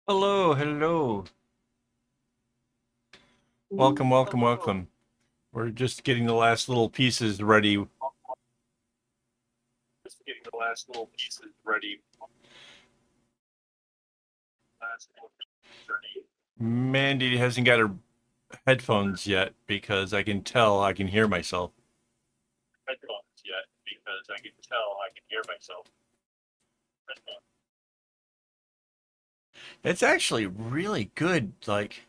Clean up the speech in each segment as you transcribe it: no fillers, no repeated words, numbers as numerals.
Hello, hello. Welcome, welcome, welcome. We're just getting the last little pieces ready. Mandy hasn't got her headphones yet because I can tell I can hear myself. It's actually really good. Like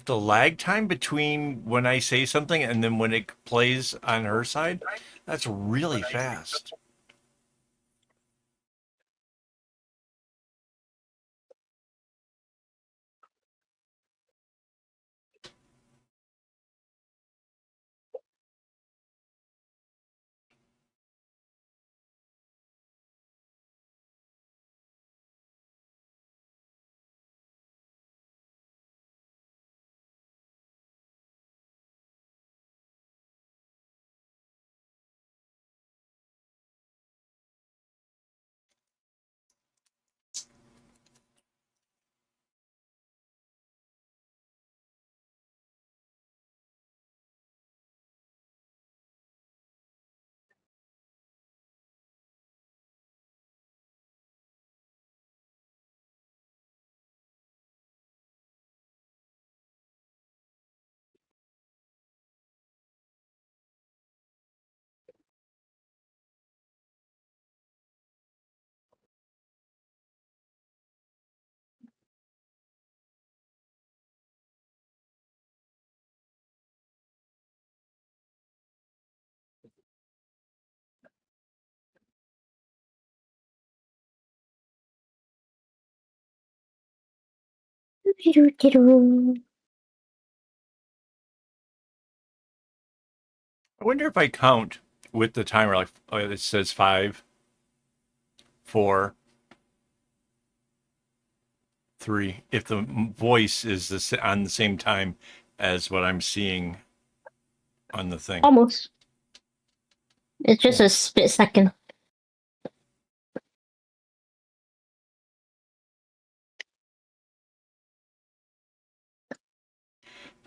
the lag time between when I say something and then when it plays on her side, that's really fast. I wonder if I count with the timer, like it says 5, 4, 3. If the voice is on the same time as what I'm seeing on the thing. Almost. It's just Cool. a split second.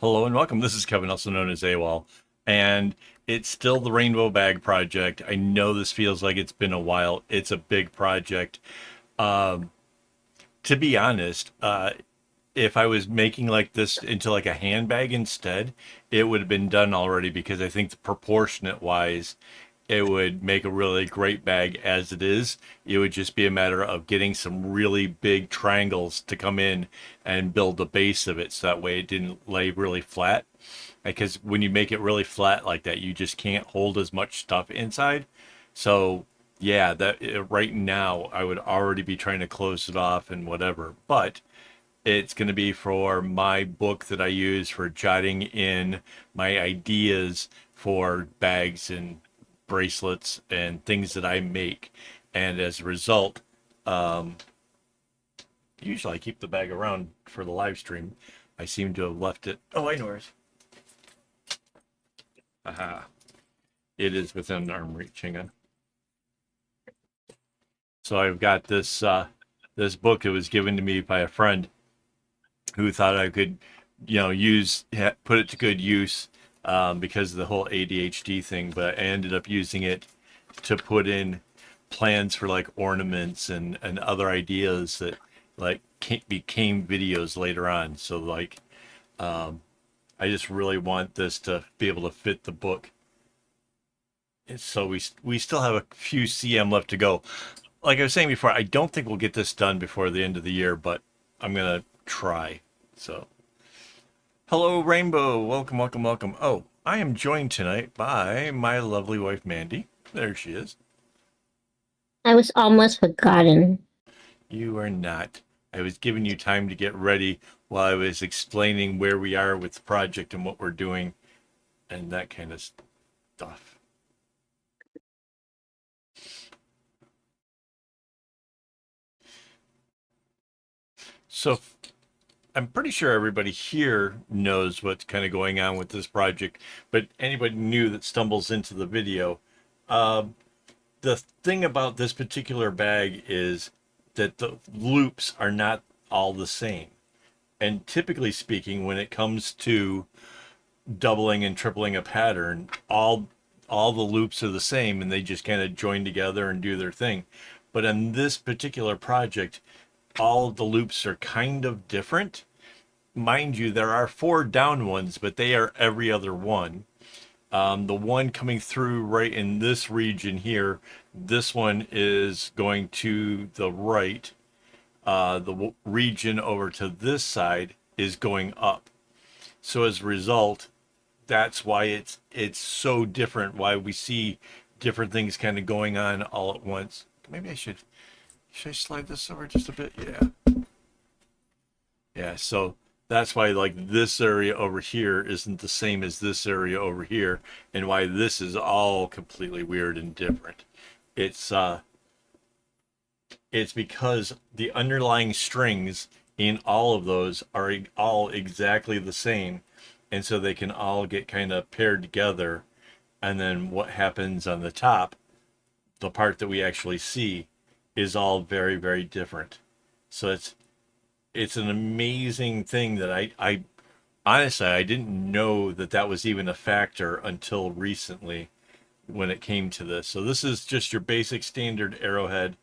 Hello and welcome. This is Kevin, also known as AWOL, and it's still the Rainbow Bag Project. I know this feels like it's been a while. It's a big project. Um, to be honest, if I was making like this into like a handbag instead, it would have been done already because I think the proportionate wise, it would make a really great bag as it is. It would just be a matter of getting some really big triangles to come in and build the base of it so that way it didn't lay really flat. Because when you make it really flat like that, you just can't hold as much stuff inside. So yeah, that right now I would already be trying to close it off and whatever. But it's going to be for my book that I use for jotting in my ideas for bags and bracelets and things that I make. And as a result, usually I keep the bag around for the live stream. I seem to have left it. Oh, I know where it is. Aha. It is within arm reach. Hang on. So I've got this book. It was given to me by a friend who thought I could, use put it to good use because of the whole ADHD thing. But I ended up using it to put in plans for like ornaments and other ideas that like became videos later on. So like I just really want this to be able to fit the book. And so we still have a few CM left to go. Like I was saying before, I don't think we'll get this done before the end of the year, but I'm gonna try. So hello, Rainbow. Welcome, welcome, welcome. Oh, I am joined tonight by my lovely wife, Mandy. There she is. I was almost forgotten. You are not. I was giving you time to get ready while I was explaining where we are with the project and what we're doing and that kind of stuff. So I'm pretty sure everybody here knows what's kind of going on with this project, but anybody new that stumbles into the video, um, the thing about this particular bag is that the loops are not all the same. And typically speaking, when it comes to doubling and tripling a pattern, all the loops are the same and they just kind of join together and do their thing. But in this particular project, all of the loops are kind of different. Mind you, there are 4 down ones, but they are every other one. The one coming through right in this region here, this one is going to the right. The region over to this side is going up. So as a result, that's why it's so different. Why we see different things kind of going on all at once. Maybe should I slide this over just a bit? Yeah. So that's why like this area over here isn't the same as this area over here, and why this is all completely weird and different. It's uh it's because the underlying strings in all of those are all exactly the same, and so they can all get kind of paired together. And then what happens on the top, the part that we actually see, is all very, very different. So it's an amazing thing that I honestly I didn't know that that was even a factor until recently when it came to this. So this is just your basic standard arrowhead.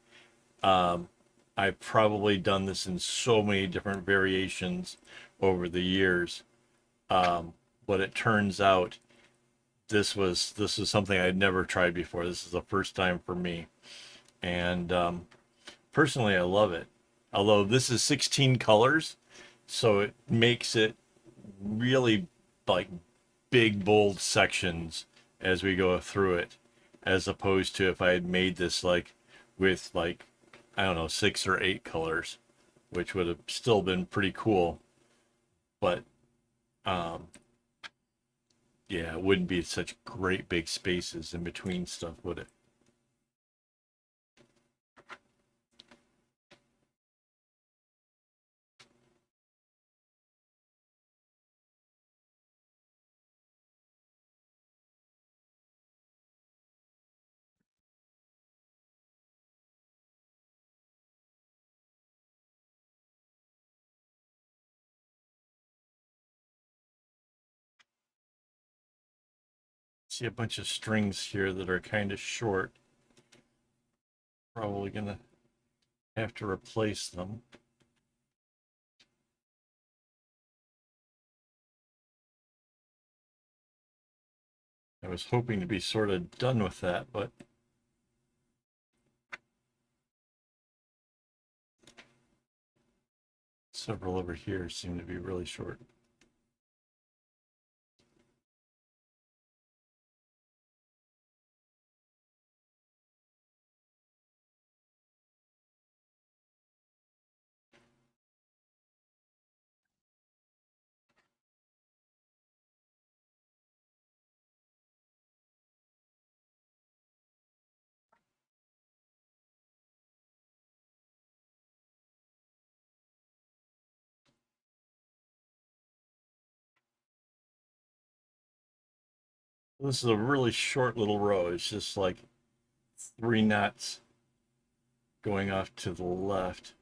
I've probably done this in so many different variations over the years, but it turns out this was something I'd never tried before. This is the first time for me, and personally, I love it. Although this is 16 colors, so it makes it really like big, bold sections as we go through it, as opposed to if I had made this like with like, I don't know, 6 or 8 colors, which would have still been pretty cool. But um, yeah, it wouldn't be such great big spaces in between stuff, would it? See a bunch of strings here that are kind of short. Probably gonna have to replace them. I was hoping to be sort of done with that, but several over here seem to be really short. This is a really short little row. It's just like 3 knots going off to the left.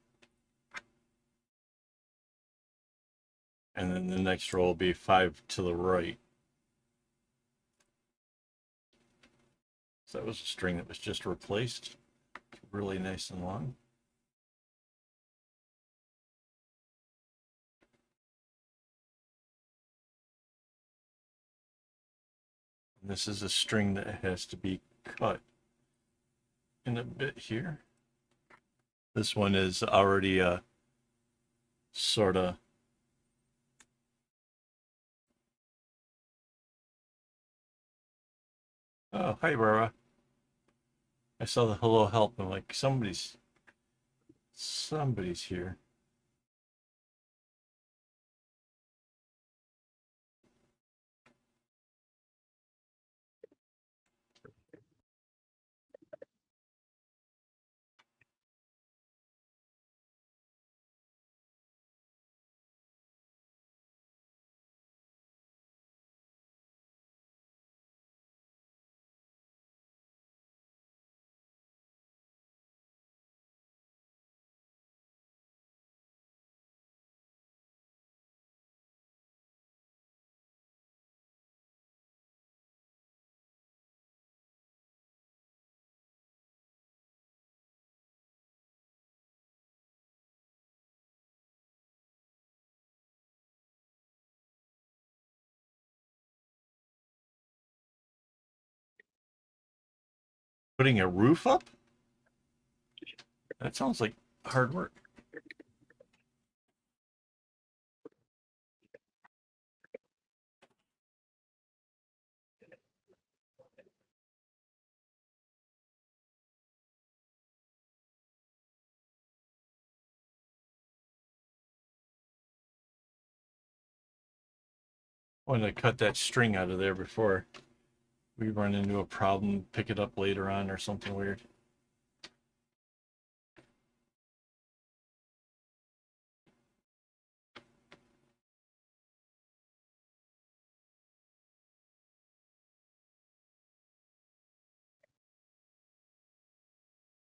And then the next row will be 5 to the right. So that was a string that was just replaced. Really nice and long. And this is a string that has to be cut in a bit here. This one is already sort of oh, hi, Rara. I saw the hello help. I'm like, somebody's here. Putting a roof up? That sounds like hard work. I wanted to cut that string out of there before we run into a problem, pick it up later on or something weird.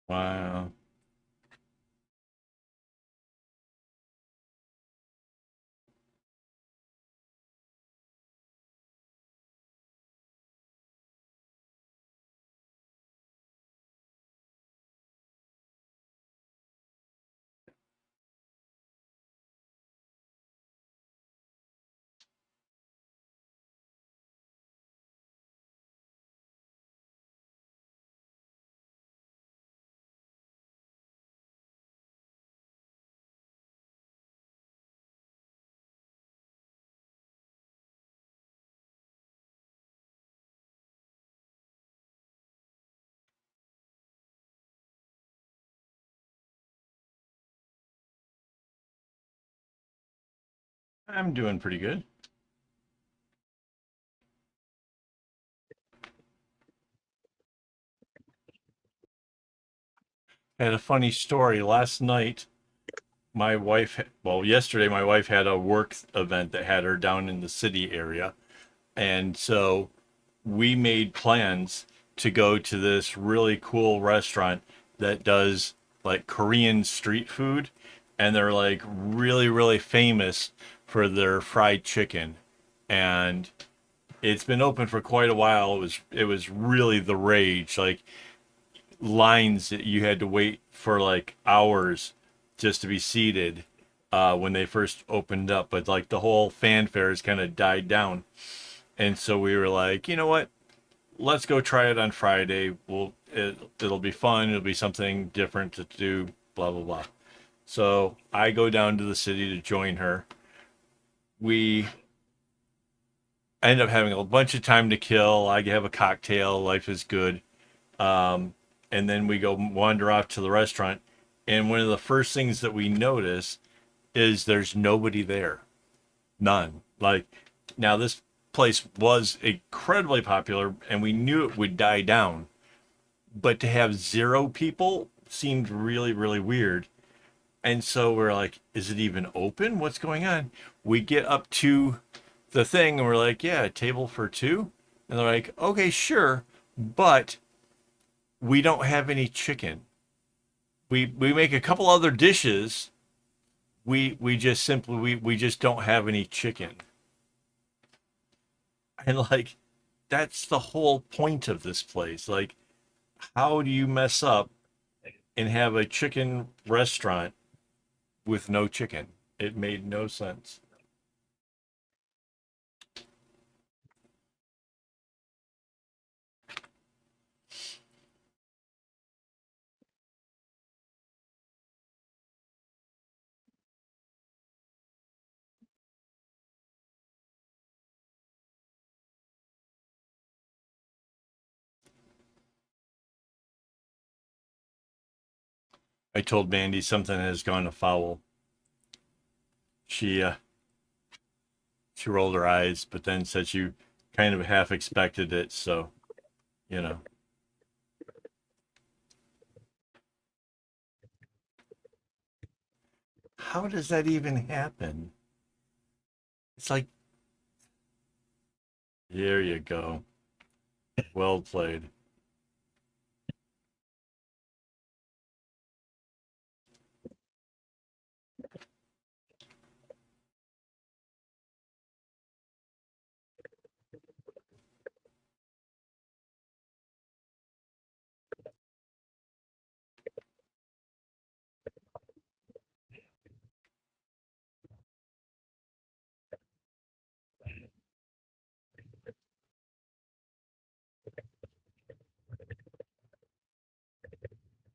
Wow. I'm doing pretty good. Had a funny story. Last night, my wife, well, yesterday, my wife had a work event that had her down in the city area. And so we made plans to go to this really cool restaurant that does like Korean street food. And they're like really, really famous for their fried chicken. And It's been open for quite a while. It was really the rage. Like lines that you had to wait for like hours just to be seated when they first opened up. But like the whole fanfare has kind of died down, and so we were like, you know what? Let's go try it on Friday. It'll be fun. It'll be something different to do. Blah blah blah. So I go down to the city to join her. We end up having a bunch of time to kill. I have a cocktail. Life is good. Um, and then we go wander off to the restaurant. And one of the first things that we notice is there's nobody there. None. Like, now this place was incredibly popular and we knew it would die down. But to have zero people seemed really, really weird. And so we're like, is it even open? What's going on? We get up to the thing and we're like, yeah, a table for two. And they're like, okay, sure. But we don't have any chicken. We make a couple other dishes. We just simply we just don't have any chicken. And like that's the whole point of this place. Like, how do you mess up and have a chicken restaurant with no chicken? It made no sense. I told Mandy something has gone afoul. She she rolled her eyes, but then said she kind of half expected it. So you know, how does that even happen? It's like, there you go. Well played.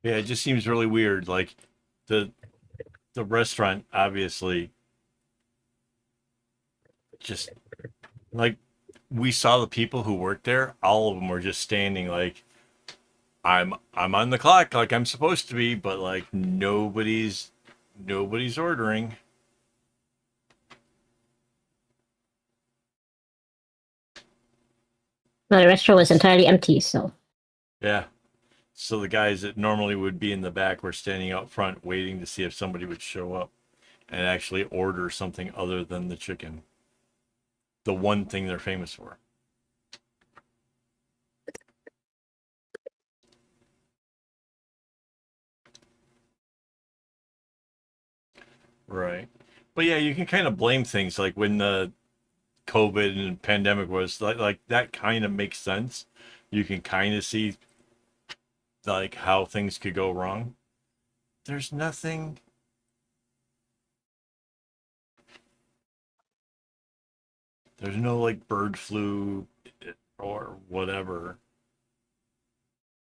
Yeah, it just seems really weird. Like the the restaurant obviously just like we saw the people who worked there, all of them were just standing like I'm on the clock like I'm supposed to be, but like nobody's ordering. Well, the restaurant was entirely empty, so Yeah. So the guys that normally would be in the back were standing out front waiting to see if somebody would show up and actually order something other than the chicken. The one thing they're famous for. Right. But yeah, you can kind of blame things like when the COVID and pandemic was like that kind of makes sense. You can kind of see like how things could go wrong. There's nothing. There's no like bird flu or whatever.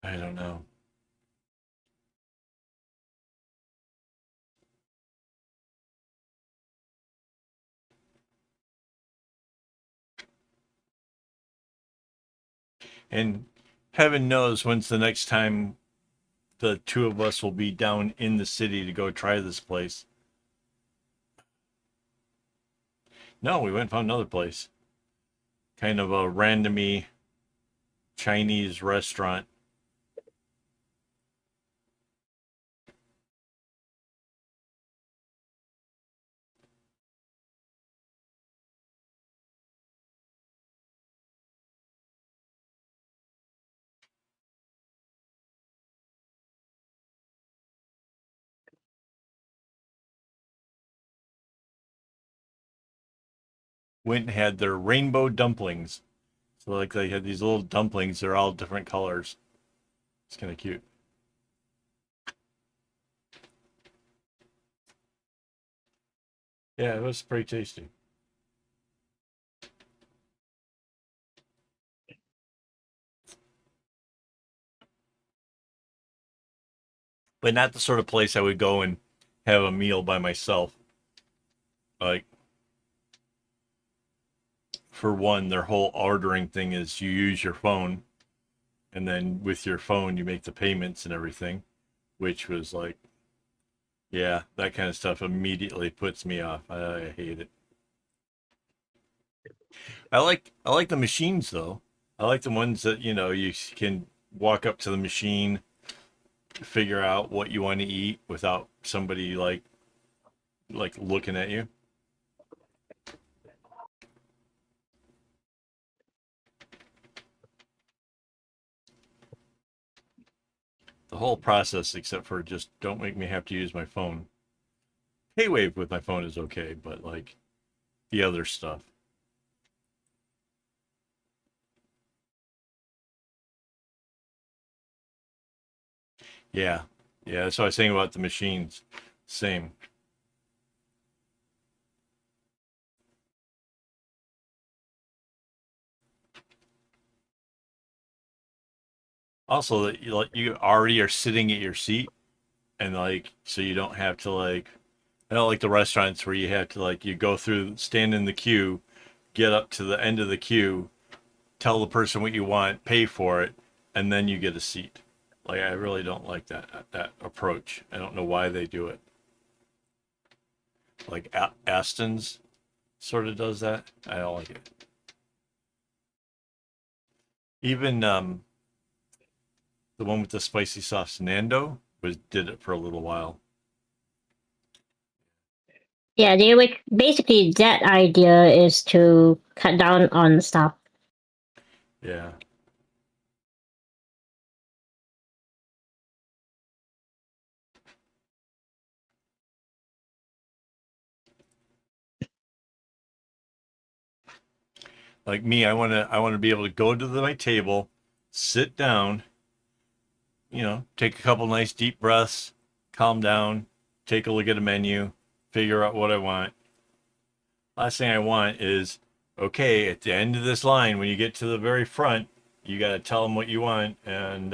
I don't know. And heaven knows when's the next time the two of us will be down in the city to go try this place. No, we went and found another place. Kind of a randomy Chinese restaurant. Went and had their rainbow dumplings. So like they had these little dumplings. They're all different colors. It's kind of cute. Yeah, it was pretty tasty. But not the sort of place I would go and have a meal by myself. Like, for one, their whole ordering thing is you use your phone, and then with your phone you make the payments and everything, which was like, yeah, that kind of stuff immediately puts me off. I hate it. I like the machines though. I like the ones that you can walk up to the machine, figure out what you want to eat without somebody like looking at you. The whole process, except for just don't make me have to use my phone. Paywave with my phone is okay, but like the other stuff. Yeah. Yeah, that's what I was saying about the machines. Same. Also, that you already are sitting at your seat, and like so you don't have to like I don't like the restaurants where you have to like you go through stand in the queue, get up to the end of the queue, tell the person what you want, pay for it, and then you get a seat. Like I really don't like that approach. I don't know why they do it. Like Aston's sort of does that. I don't like it. Even the one with the spicy sauce, Nando, was did it for a little while. Yeah, they would basically that idea is to cut down on stuff. Yeah. Like me, I want to be able to go to my table, sit down, take a couple nice deep breaths, calm down, take a look at a menu, figure out what I want. Last thing I want is, okay, at the end of this line, when you get to the very front, you got to tell them what you want and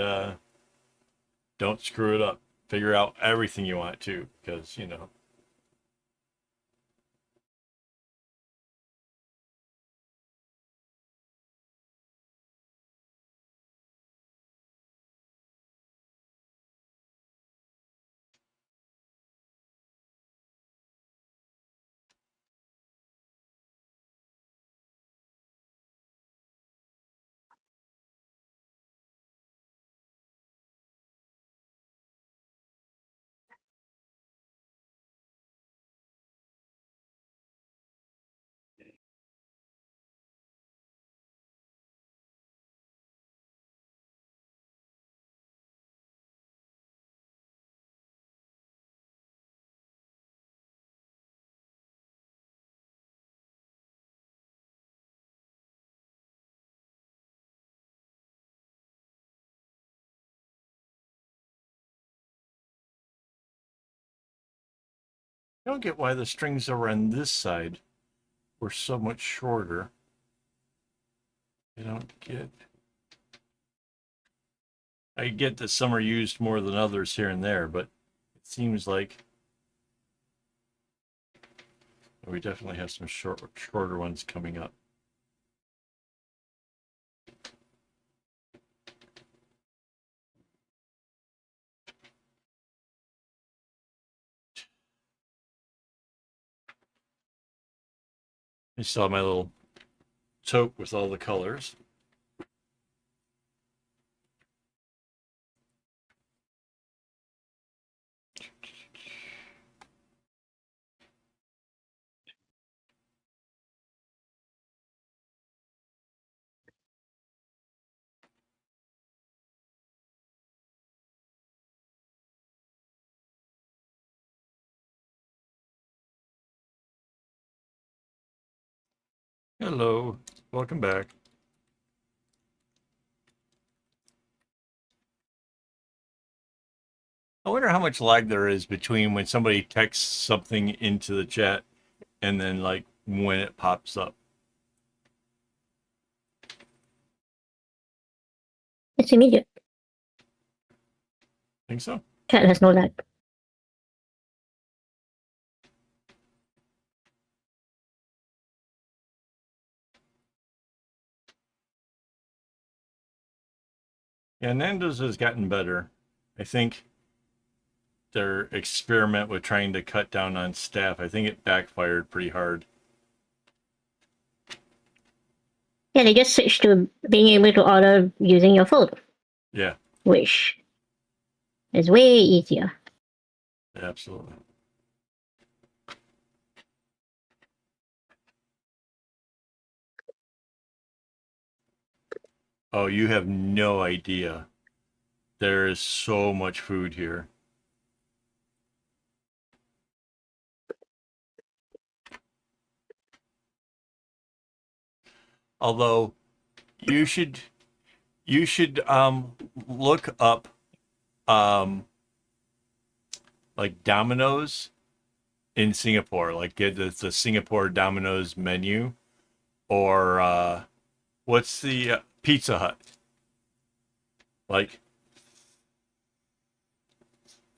don't screw it up. Figure out everything you want to, because. I don't get why the strings over on this side were so much shorter. I don't get. I get that some are used more than others here and there, but it seems like we definitely have some shorter ones coming up. I still have my little tote with all the colors. Hello, welcome back. I wonder how much lag there is between when somebody texts something into the chat and then like when it pops up. It's immediate. Think so? Chat has no lag. Yeah, Nando's has gotten better. I think their experiment with trying to cut down on staff, I think it backfired pretty hard. Yeah, they just switched to being able to order using your phone, Yeah, which is way easier. absolutely. Oh, you have no idea. There is so much food here. Although you should look up um like Domino's in Singapore, like get the Singapore Domino's menu, or what's the Pizza Hut? Like,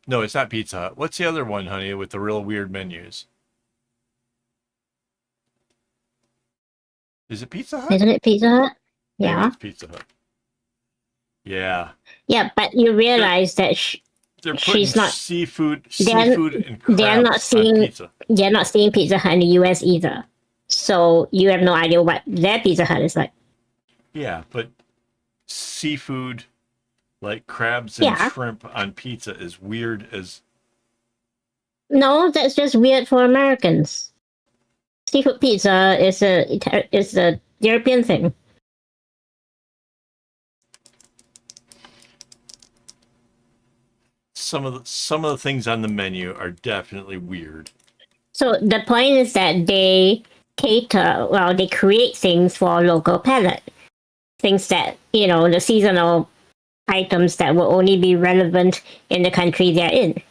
no, it's not Pizza Hut. What's the other one, honey, with the real weird menus? Is it Pizza Hut? Isn't it Pizza Hut? Maybe Yeah. it's Pizza Hut. Yeah, Yeah, but you they're realize that they're putting she's not. They're seafood and they're not crabs on seeing pizza. they're not seeing Pizza Hut in the U.S. either. So you have no idea what their Pizza Hut is like. Yeah, but seafood like crabs and Yeah. shrimp on pizza is weird as. No, that's just weird for Americans. Seafood pizza is a European thing. Some of the things on the menu are definitely weird. So the point is that they create things for local palate. Things that, the seasonal items that will only be relevant in the country they're in.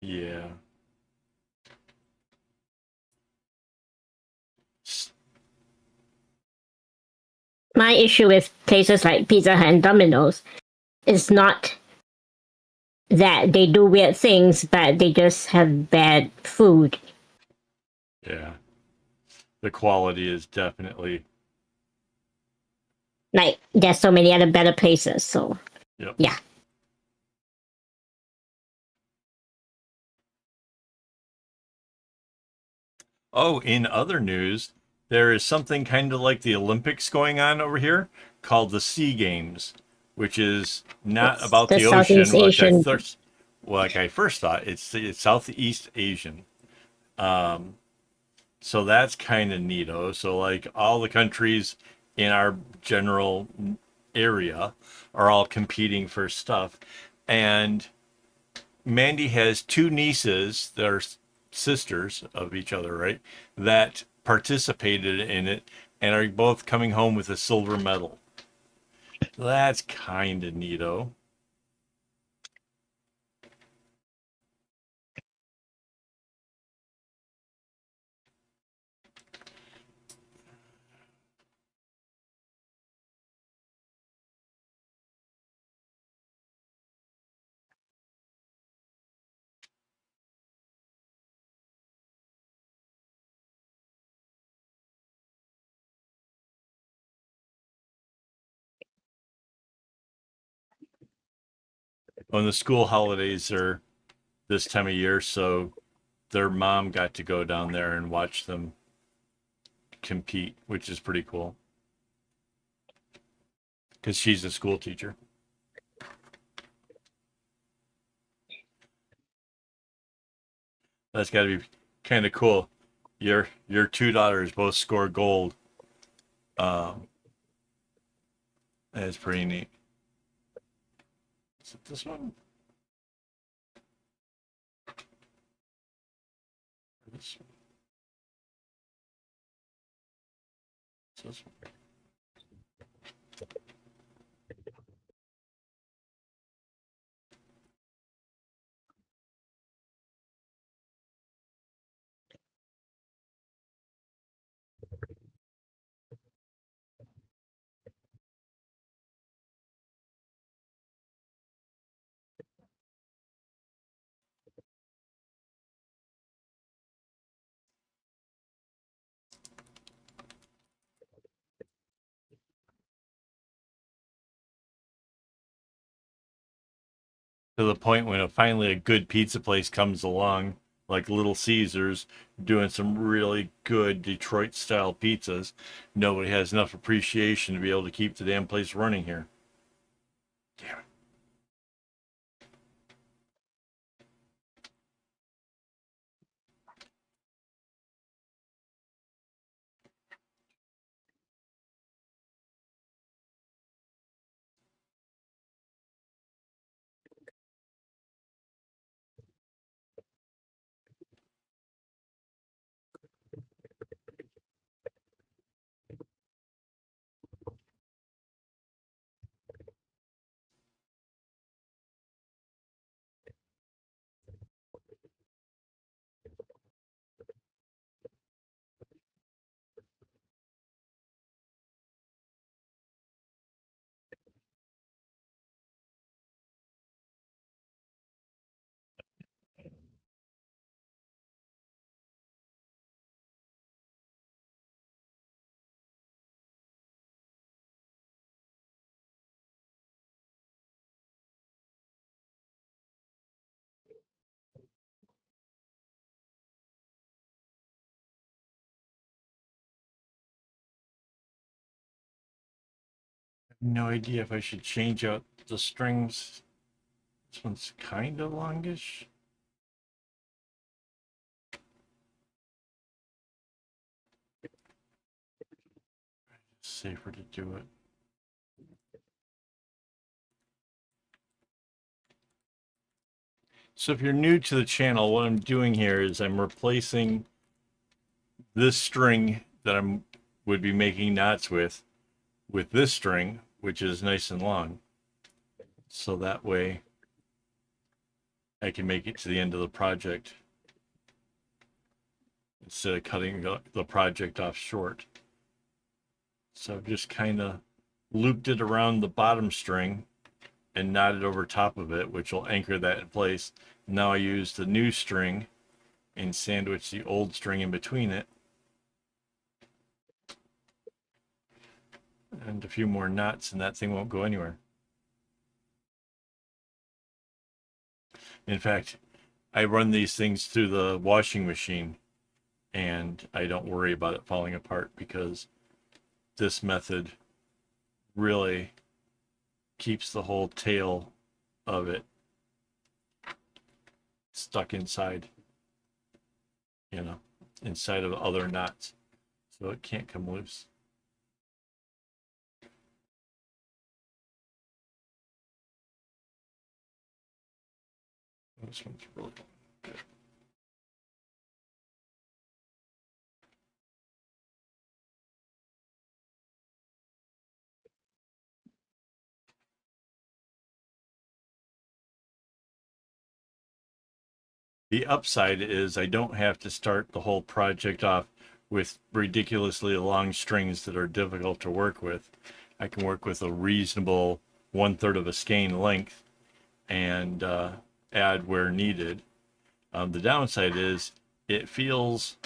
Yeah. My issue with places like Pizza Hut and Domino's is not that they do weird things, but they just have bad food. Yeah. The quality is definitely. Like, there's so many other better places, so Yep. yeah. Oh, in other news, there is something kind of like the Olympics going on over here called the Sea Games, which is not It's about the the Southeast ocean Asian. like I first thought. It's Southeast Asian. So that's kind of neato. So like all the countries in our general area are all competing for stuff, and Mandy has two nieces that are sisters of each other, right? That participated in it and are both coming home with a silver medal. That's kind of neato. When the school holidays are this time of year, so their mom got to go down there and watch them compete, which is pretty cool because she's a school teacher. That's got to be kind of cool. Your two daughters both score gold. Um, that's pretty neat. Is it this one? This one? This one? to the point when finally a good pizza place comes along, like Little Caesars, doing some really good Detroit style pizzas, nobody has enough appreciation to be able to keep the damn place running here. Damn it. No idea if I should change out the strings. This one's kind of longish. Safer to do it. So if you're new to the channel, what I'm doing here is I'm replacing this string that I'm would be making knots with this string, which is nice and long. So that way I can make it to the end of the project instead of cutting the project off short. So I've just kind of looped it around the bottom string and knotted over top of it, which will anchor that in place. Now I use the new string and sandwich the old string in between it. And a few more knots and that thing won't go anywhere. In fact, I run these things through the washing machine and I don't worry about it falling apart because this method really keeps the whole tail of it stuck inside, inside of other knots. So it can't come loose. This one's really good. The upside is I don't have to start the whole project off with ridiculously long strings that are difficult to work with. I can work with a reasonable 1/3 of a skein length and add where needed. The downside is it feels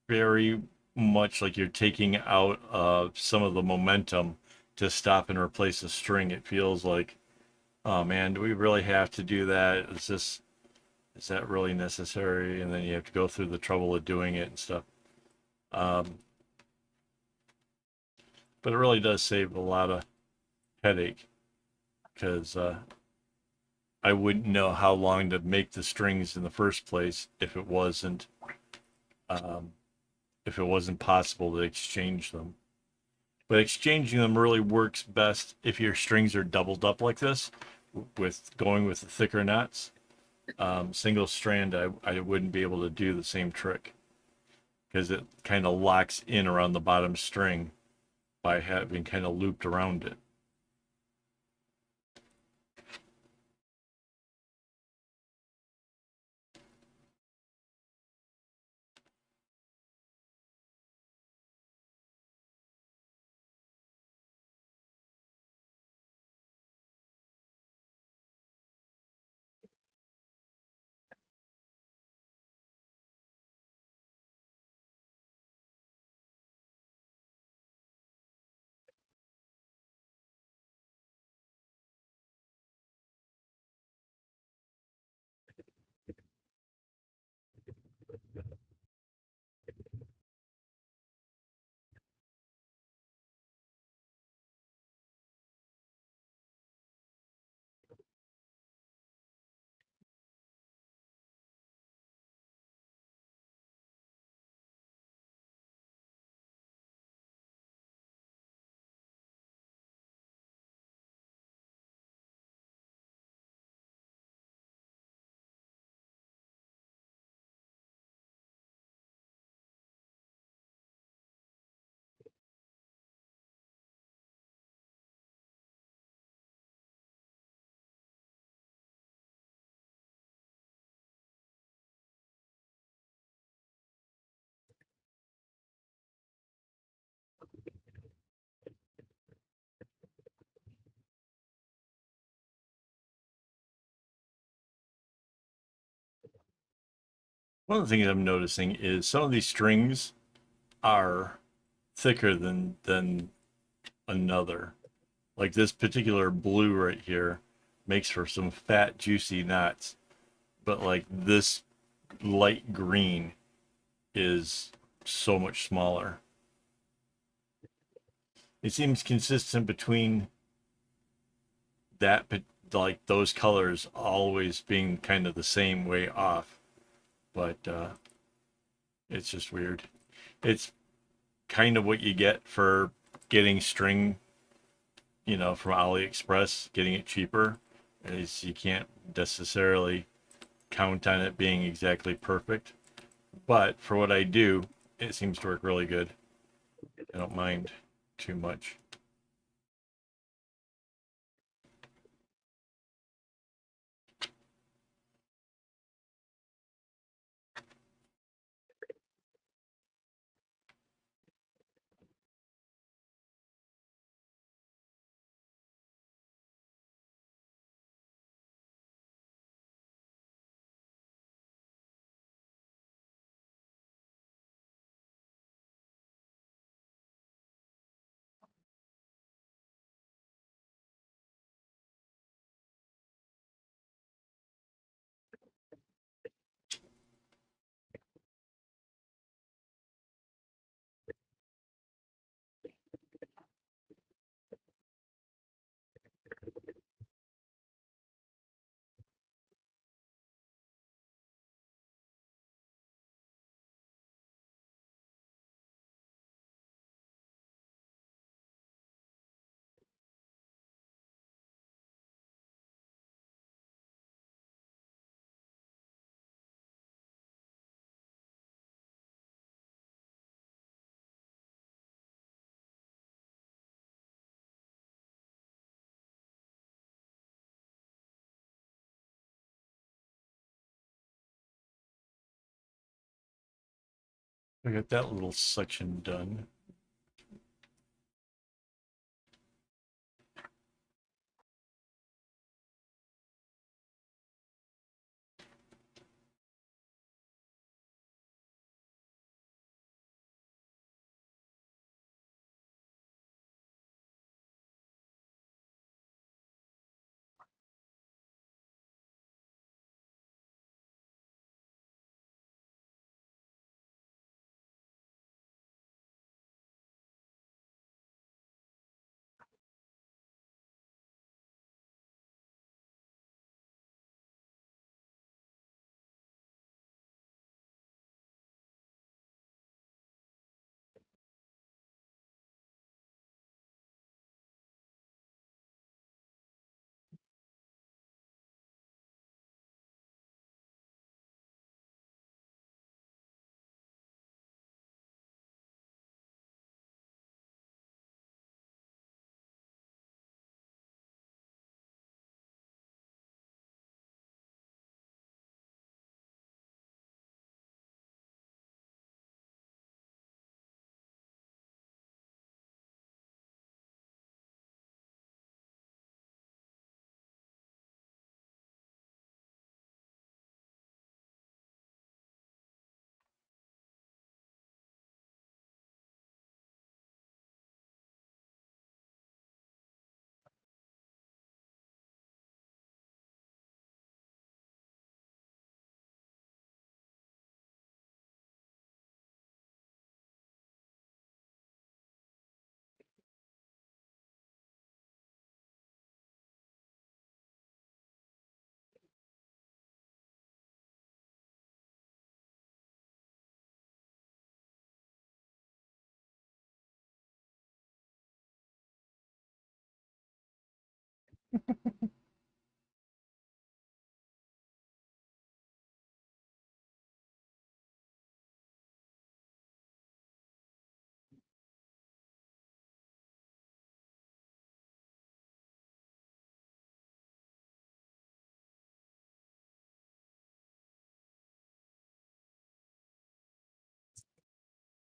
very much like you're taking out some of the momentum to stop and replace a string. It feels like, oh man, do we really have to do that? Is that really necessary? And then you have to go through the trouble of doing it and stuff. But it really does save a lot of headache because I wouldn't know how long to make the strings in the first place um, if it wasn't possible to exchange them. But exchanging them really works best if your strings are doubled up like this, with going with the thicker knots. Single strand, I wouldn't be able to do the same trick because it kind of locks in around the bottom string by having kind of looped around it. One of the things I'm noticing is some of these strings are thicker than another. Like this particular blue right here makes for some fat, juicy knots, but like this light green is so much smaller. It seems consistent between that, but like those colors always being kind of the same way off, but it's just weird. It's kind of what you get for getting string, from AliExpress, getting it cheaper, is you can't necessarily count on it being exactly perfect. But for what I do, it seems to work really good. I don't mind too much. I got that little section done.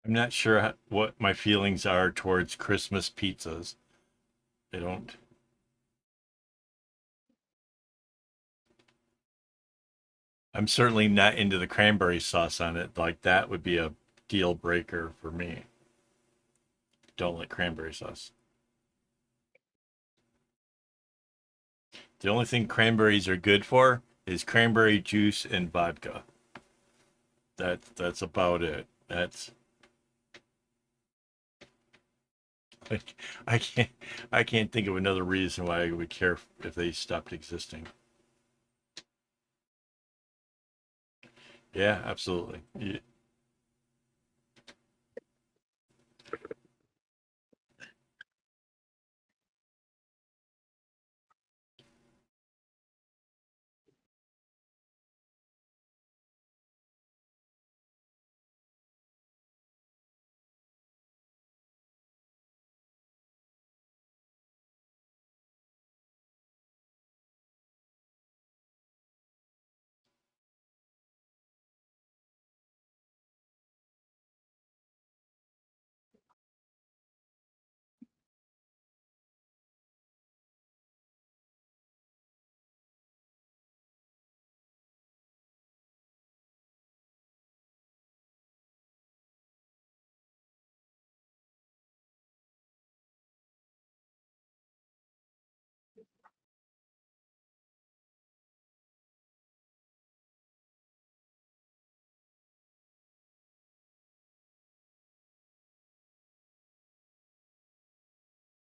I'm not sure what my feelings are towards Christmas pizzas. They don't. I'm certainly not into the cranberry sauce on it. Like that would be a deal breaker for me. Don't like cranberry sauce. The only thing cranberries are good for is cranberry juice and vodka. That's about it. That's like I can't I can't think of another reason why I would care if they stopped existing. Yeah, absolutely. Yeah.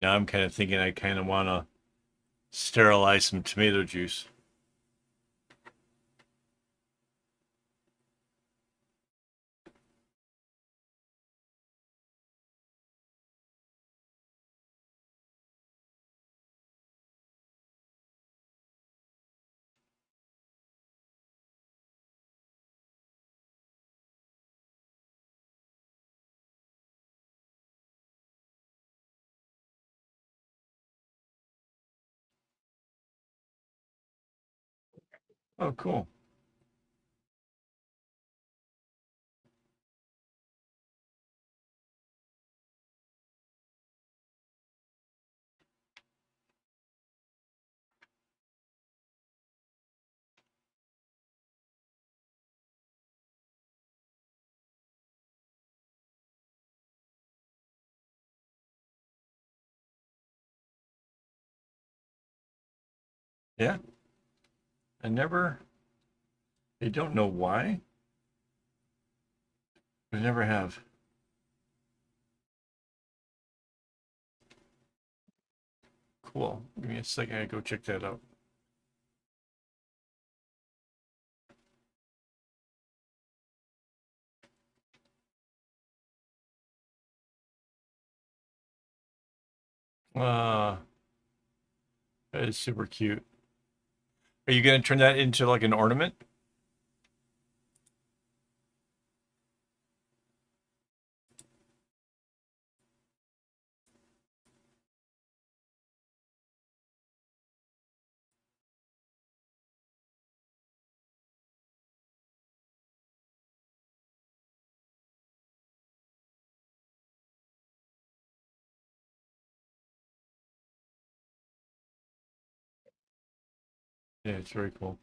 Now I'm kind of thinking I kind of want to sterilize some tomato juice. Oh, cool. Yeah, I never. I don't know why. I never have. Cool. Give me a second. I go check that out. Uh, that is super cute. Are you gonna turn that into like an ornament? Yeah, it's very cool.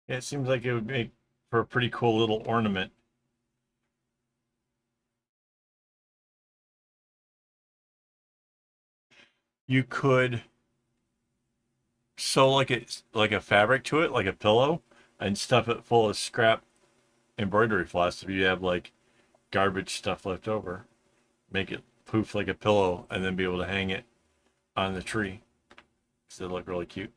Yeah, it seems like it would make for a pretty cool little ornament. You could sew like a fabric to it, like a pillow, and stuff it full of scrap embroidery floss if you have like garbage stuff left over. Make it poof like a pillow and then be able to hang it on the tree. So it look really cute.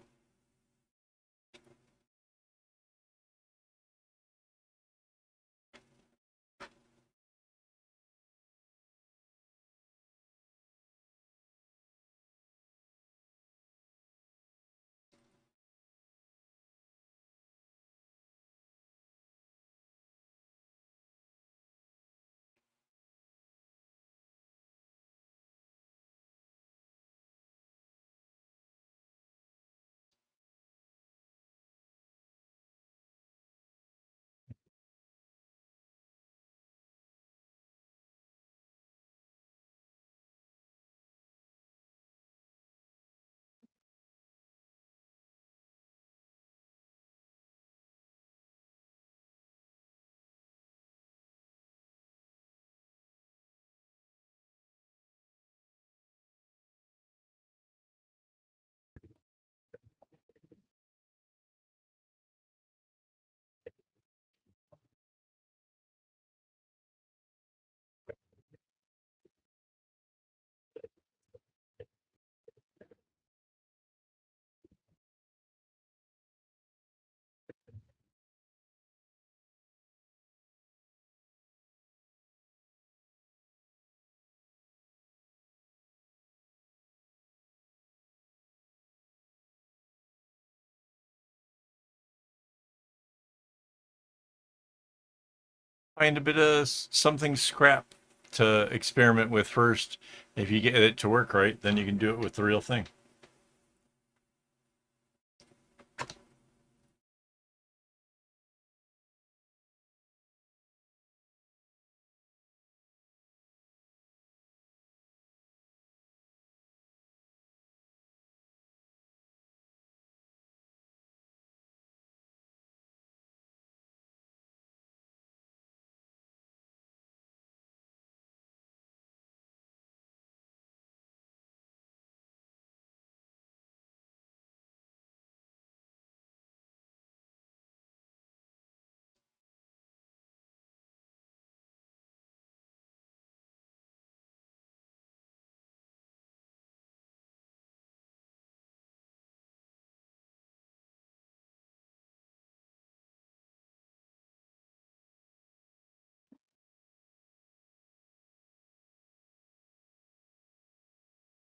Find a bit of something scrap to experiment with first. If you get it to work right, then you can do it with the real thing.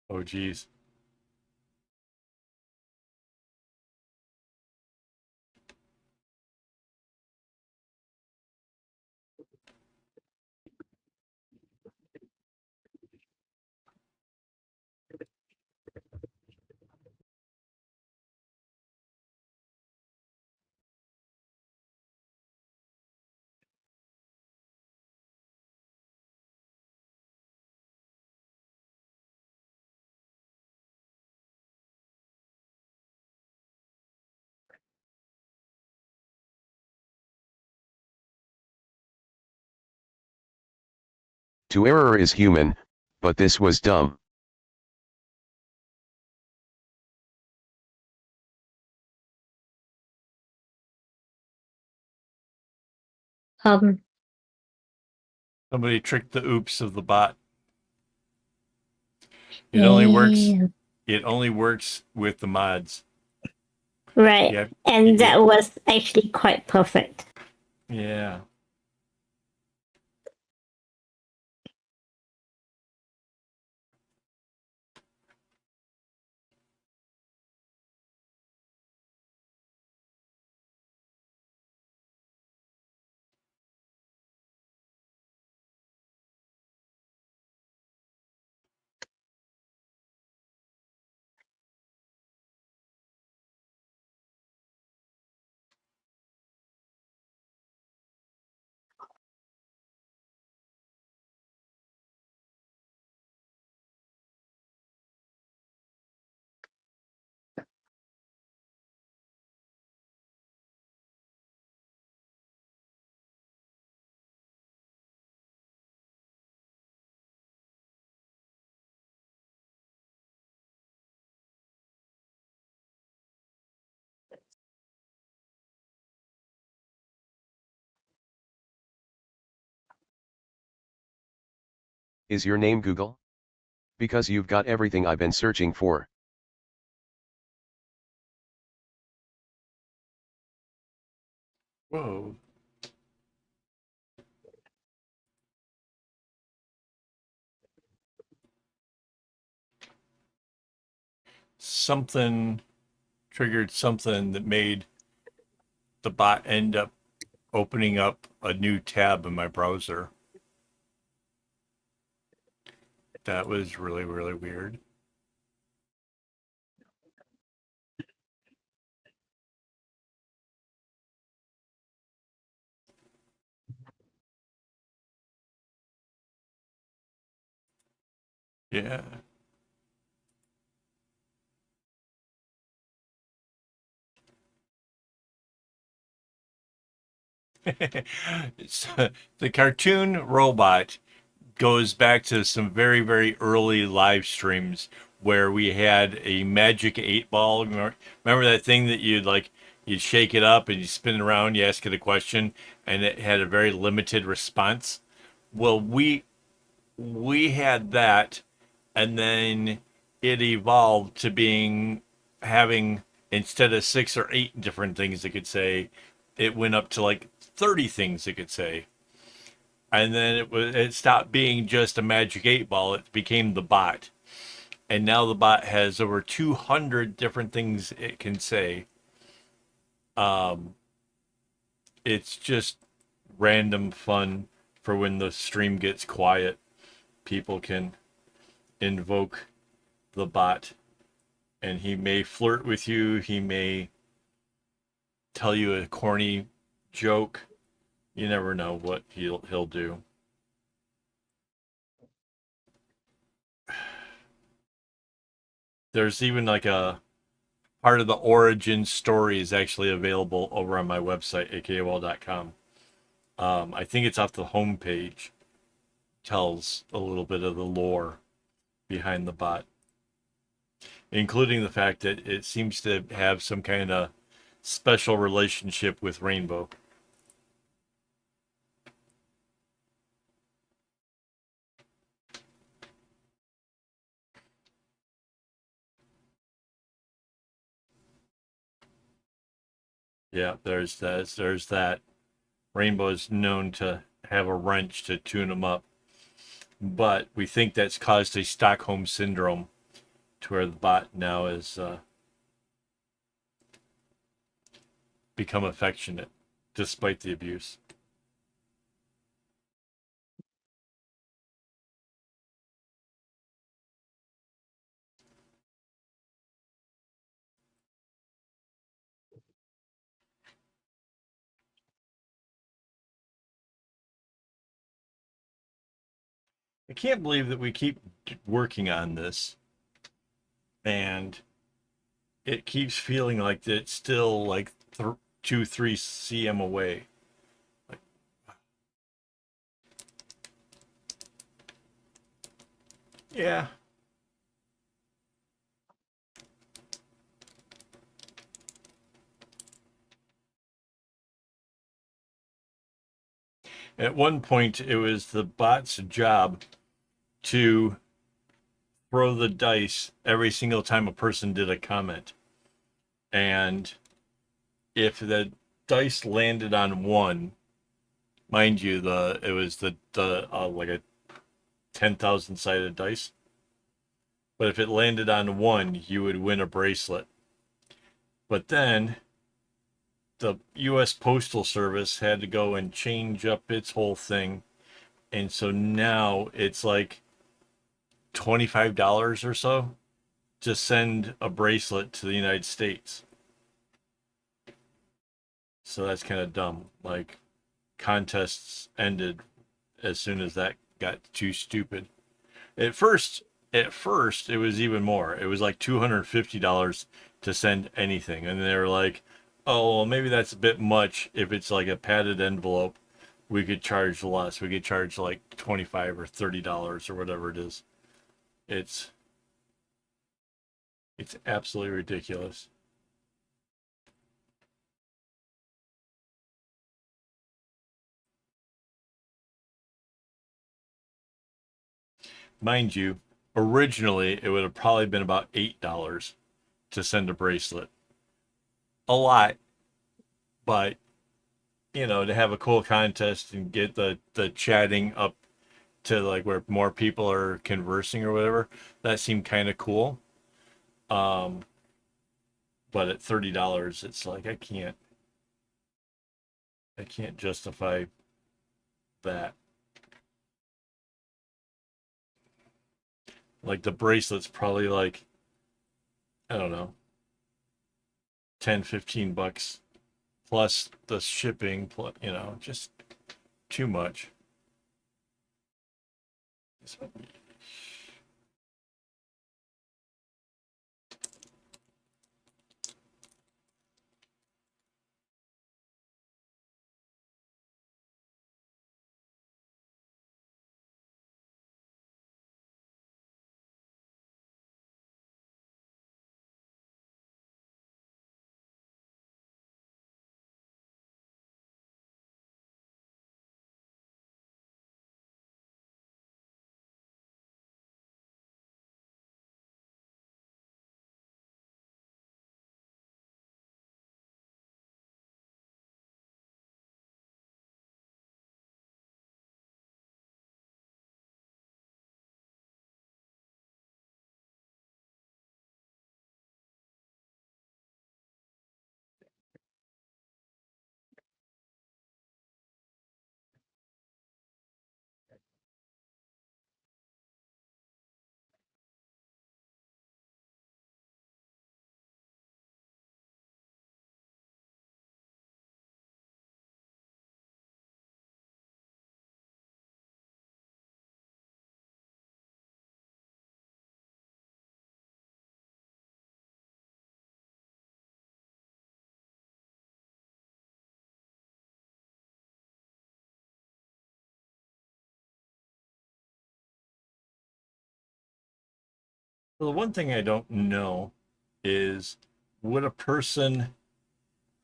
Oh, geez. To error is human, but this was dumb. Um, Somebody tricked the oops of the bot. It only works. yeah, It only works with the mods. right. Yeah. And Yeah. that was actually quite perfect. Yeah. Is your name Google? Because you've got everything I've been searching for. Whoa. Something triggered something that made the bot end up opening up a new tab in my browser. That was really, really weird. Yeah. The cartoon robot goes back to some very, very early live streams where we had a magic 8 ball. Remember that thing that you'd shake it up and you spin it around, you ask it a question, and it had a very limited response. Well, we had that, and then it evolved to being having, instead of 6 or 8 different things it could say, it went up to like 30 things it could say. And then it stopped being just a magic 8 ball. It became the bot. And now the bot has over 200 different things it can say. It's just random fun for when the stream gets quiet. People can invoke the bot, and he may flirt with you. He may tell you a corny joke. You never know what he'll do. There's even like a part of the origin story is actually available over on my website, akaawol.com. I think it's off the homepage. Tells a little bit of the lore behind the bot, including the fact that it seems to have some kind of special relationship with Rainbow. Yeah, there's that. There's that. Rainbow is known to have a wrench to tune him up, but we think that's caused a Stockholm syndrome to where the bot now is become affectionate despite the abuse. I can't believe that we keep working on this and it keeps feeling like it's still like 2-3 cm away. Like, yeah. At one point, it was the bot's job to throw the dice every single time a person did a comment. And if the dice landed on one, mind you, it was the like a 10,000 sided dice. But if it landed on one, you would win a bracelet. But then the U.S. Postal Service had to go and change up its whole thing. And so now it's like $25 or so to send a bracelet to the United States. So that's kind of dumb. Like, contests ended as soon as that got too stupid. At first, it was even more. It was like $250 to send anything, and they were like, "Oh, well, maybe that's a bit much. If it's like a padded envelope, we could charge less. We could charge like $25 or $30 or whatever it is." It's it's absolutely ridiculous. Mind you, originally it would have probably been about $8 to send a bracelet. A lot, but to have a cool contest and get the chatting up to like where more people are conversing or whatever, that seemed kind of cool. Um, but at $30, it's like I can't justify that. Like the bracelet's probably like, I don't know, 10-15 bucks plus the shipping, plus, just too much. The one thing I don't know is, would a person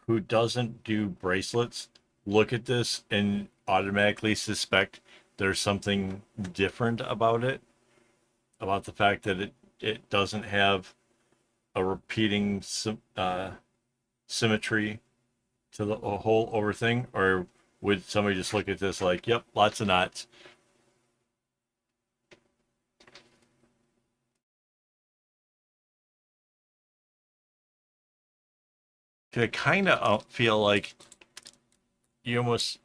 who doesn't do bracelets look at this and automatically suspect there's something different about it, about the fact that it doesn't have a repeating symmetry to the whole over thing? Or would somebody just look at this like, yep, lots of knots? I kind of feel like you almost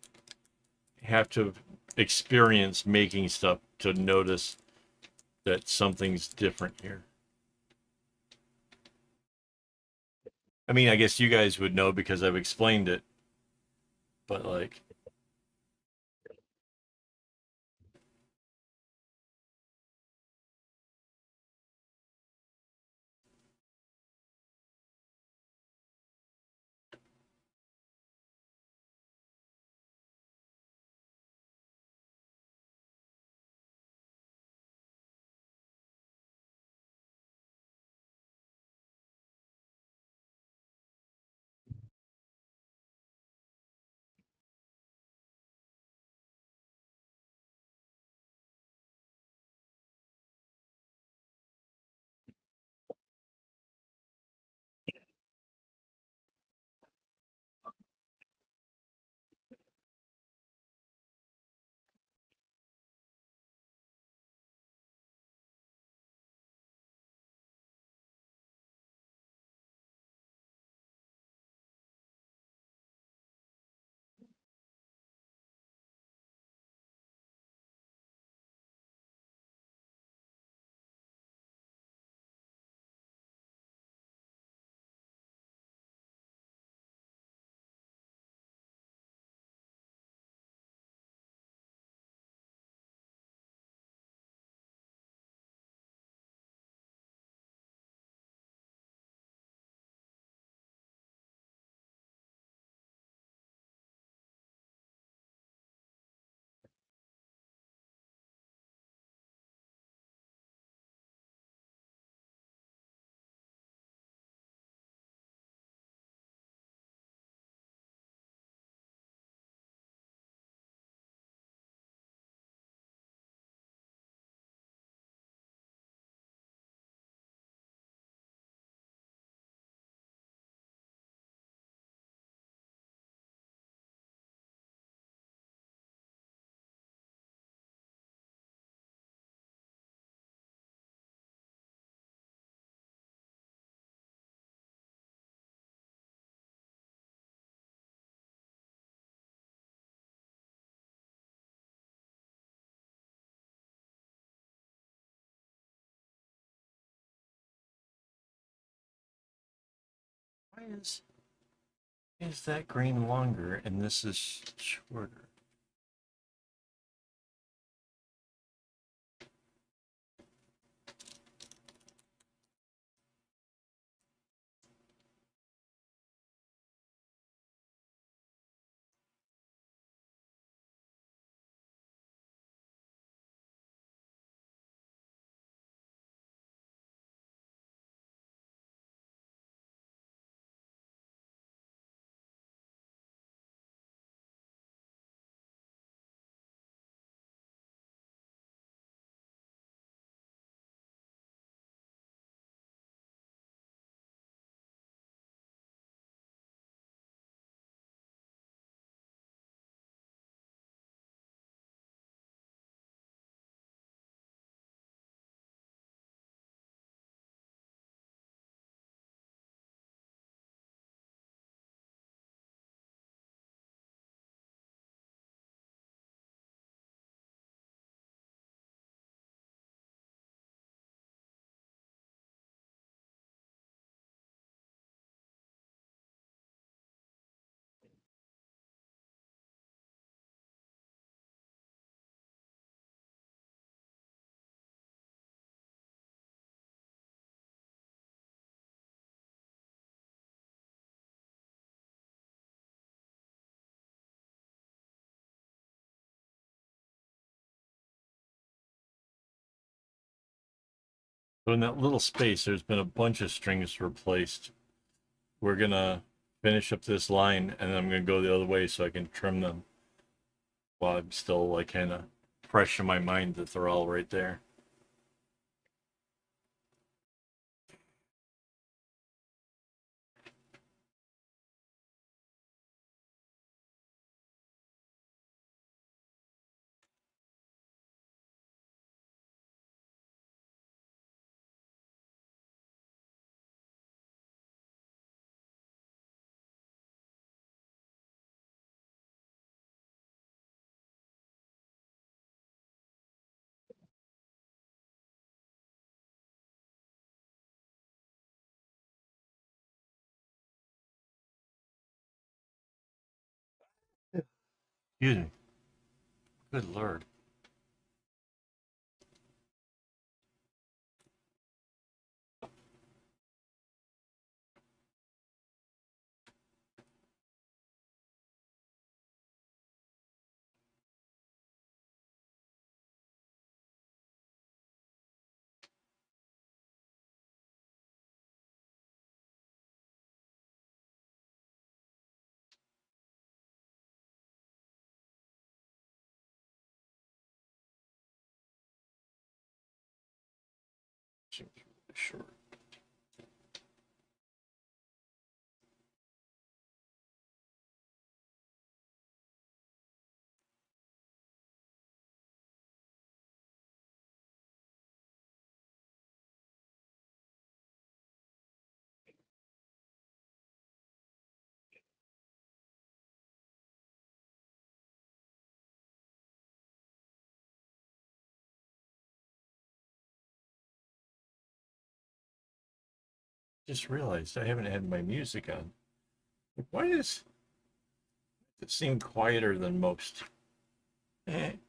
have to experience making stuff to notice that something's different here. I mean, I guess you guys would know because I've explained it, but like, why is that green longer and this is shorter? So in that little space, there's been a bunch of strings replaced. We're gonna finish up this line, and then I'm gonna go the other way so I can trim them while I'm still like kind of fresh in my mind that they're all right there. Excuse me. Good Lord. Seems really short. Just realized I haven't had my music on. Why does it seem quieter than most? Music.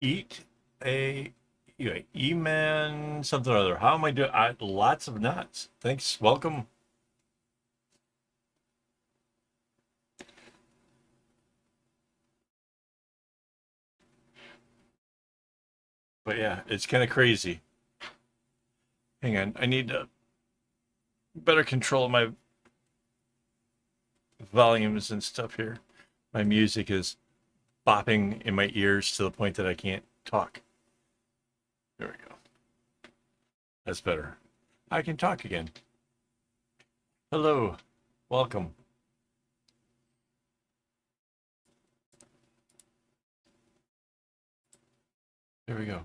Eat a E-man something or other. How am I doing? Lots of nuts. Thanks. Welcome. But yeah, it's kind of crazy. Hang on. I need to better control my volumes and stuff here. My music is bopping in my ears to the point that I can't talk. There we go. That's better. I can talk again. Hello. Welcome. There we go.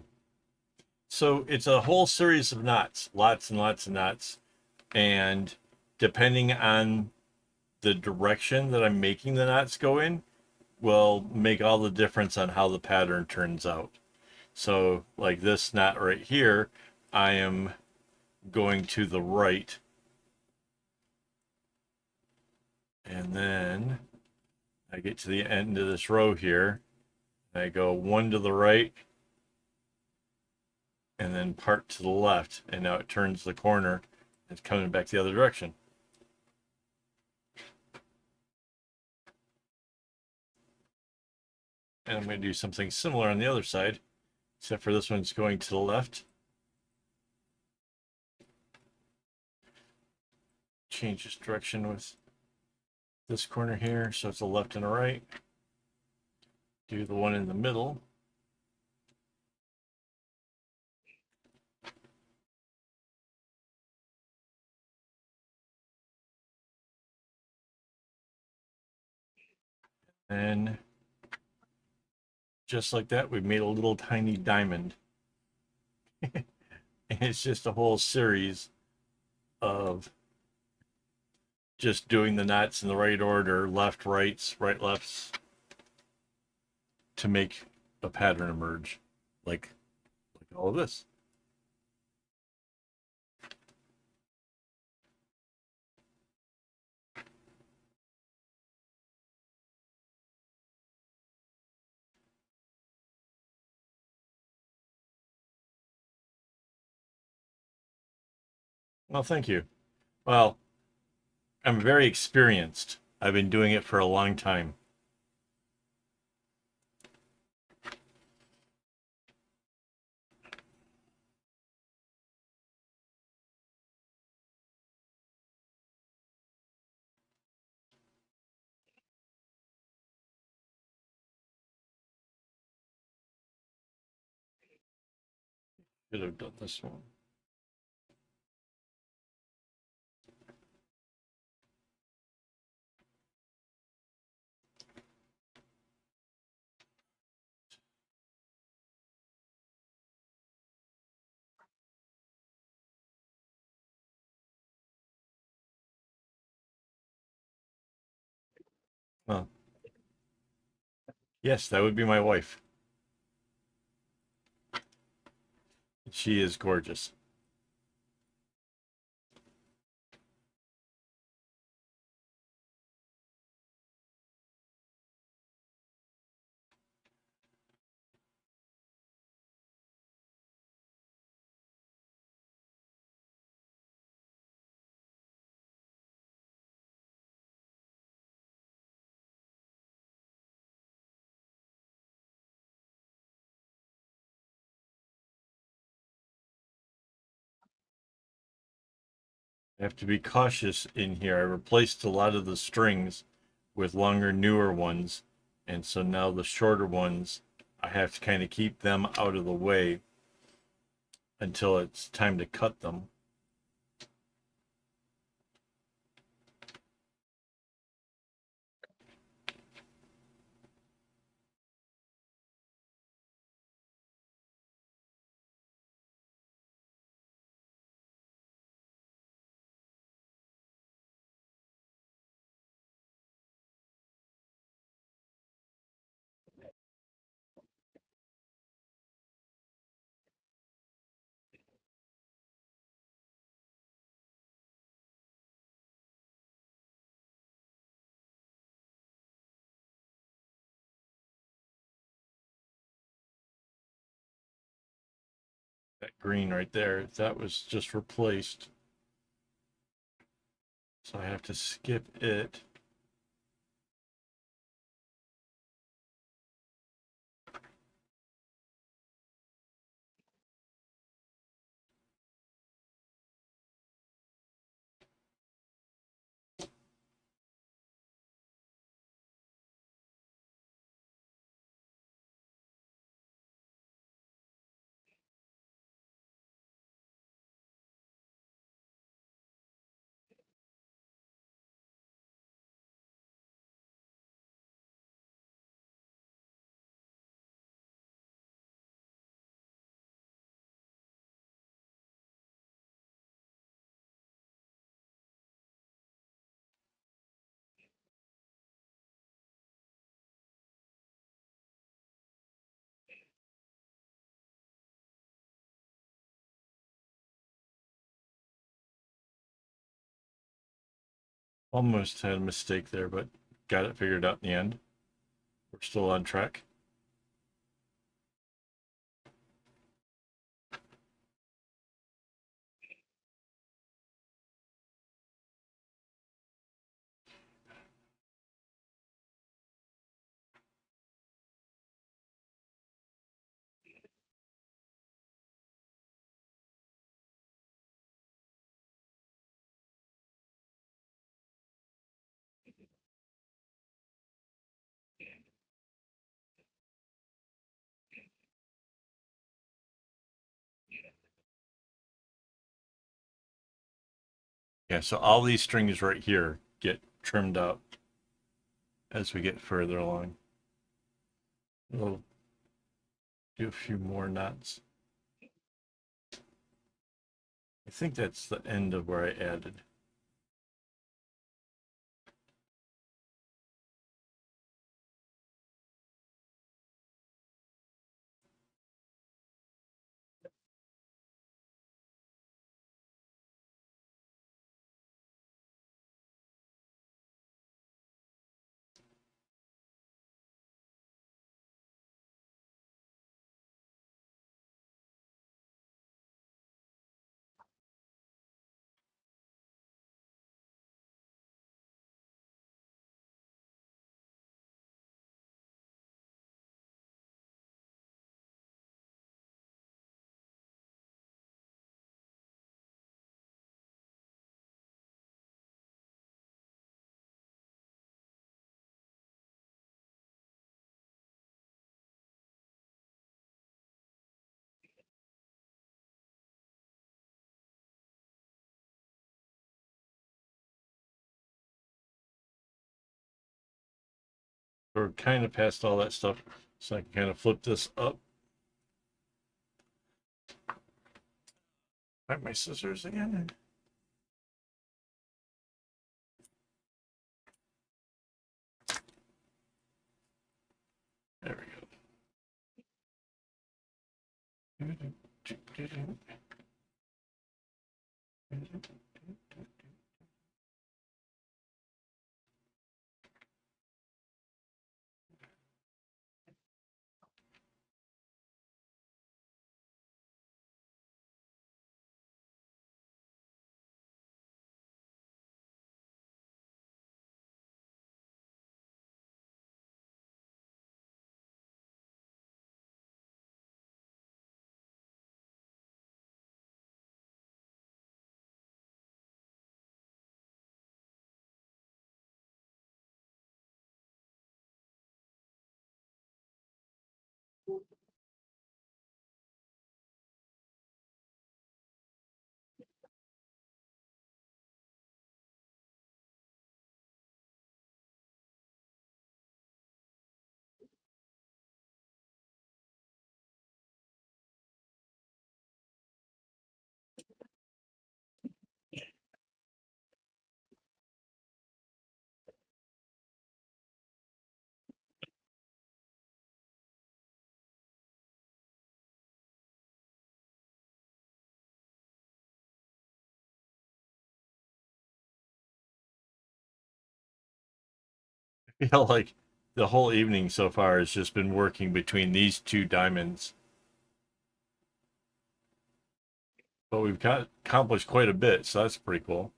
So it's a whole series of knots, lots and lots of knots. And depending on the direction that I'm making the knots go in, will make all the difference on how the pattern turns out. So like this knot right here, I am going to the right. And then I get to the end of this row here. I go one to the right and then part to the left. And now it turns the corner. It's coming back the other direction. And I'm going to do something similar on the other side, except for this one's going to the left. Change this direction with this corner here, so it's a left and a right. Do the one in the middle. And just like that, we've made a little tiny diamond. And it's just a whole series of just doing the knots in the right order, left, rights, right, lefts, to make a pattern emerge, like all of this. Well, thank you. Well, I'm very experienced. I've been doing it for a long time. Should have done this one. Well, yes, that would be my wife. She is gorgeous. I have to be cautious in here. I replaced a lot of the strings with longer, newer ones. And so now the shorter ones, I have to kind of keep them out of the way until it's time to cut them. That green right there, that was just replaced. So I have to skip it. Almost had a mistake there, but got it figured out in the end. We're still on track. Yeah, so all these strings right here get trimmed out. as we get further along. We'll do a few more knots. I think that's the end of where I added. We're kind of past all that stuff, so I can kind of flip this up. Find my scissors again. There we go. I feel like the whole evening so far has just been working between these two diamonds. But we've got accomplished quite a bit, so that's pretty cool.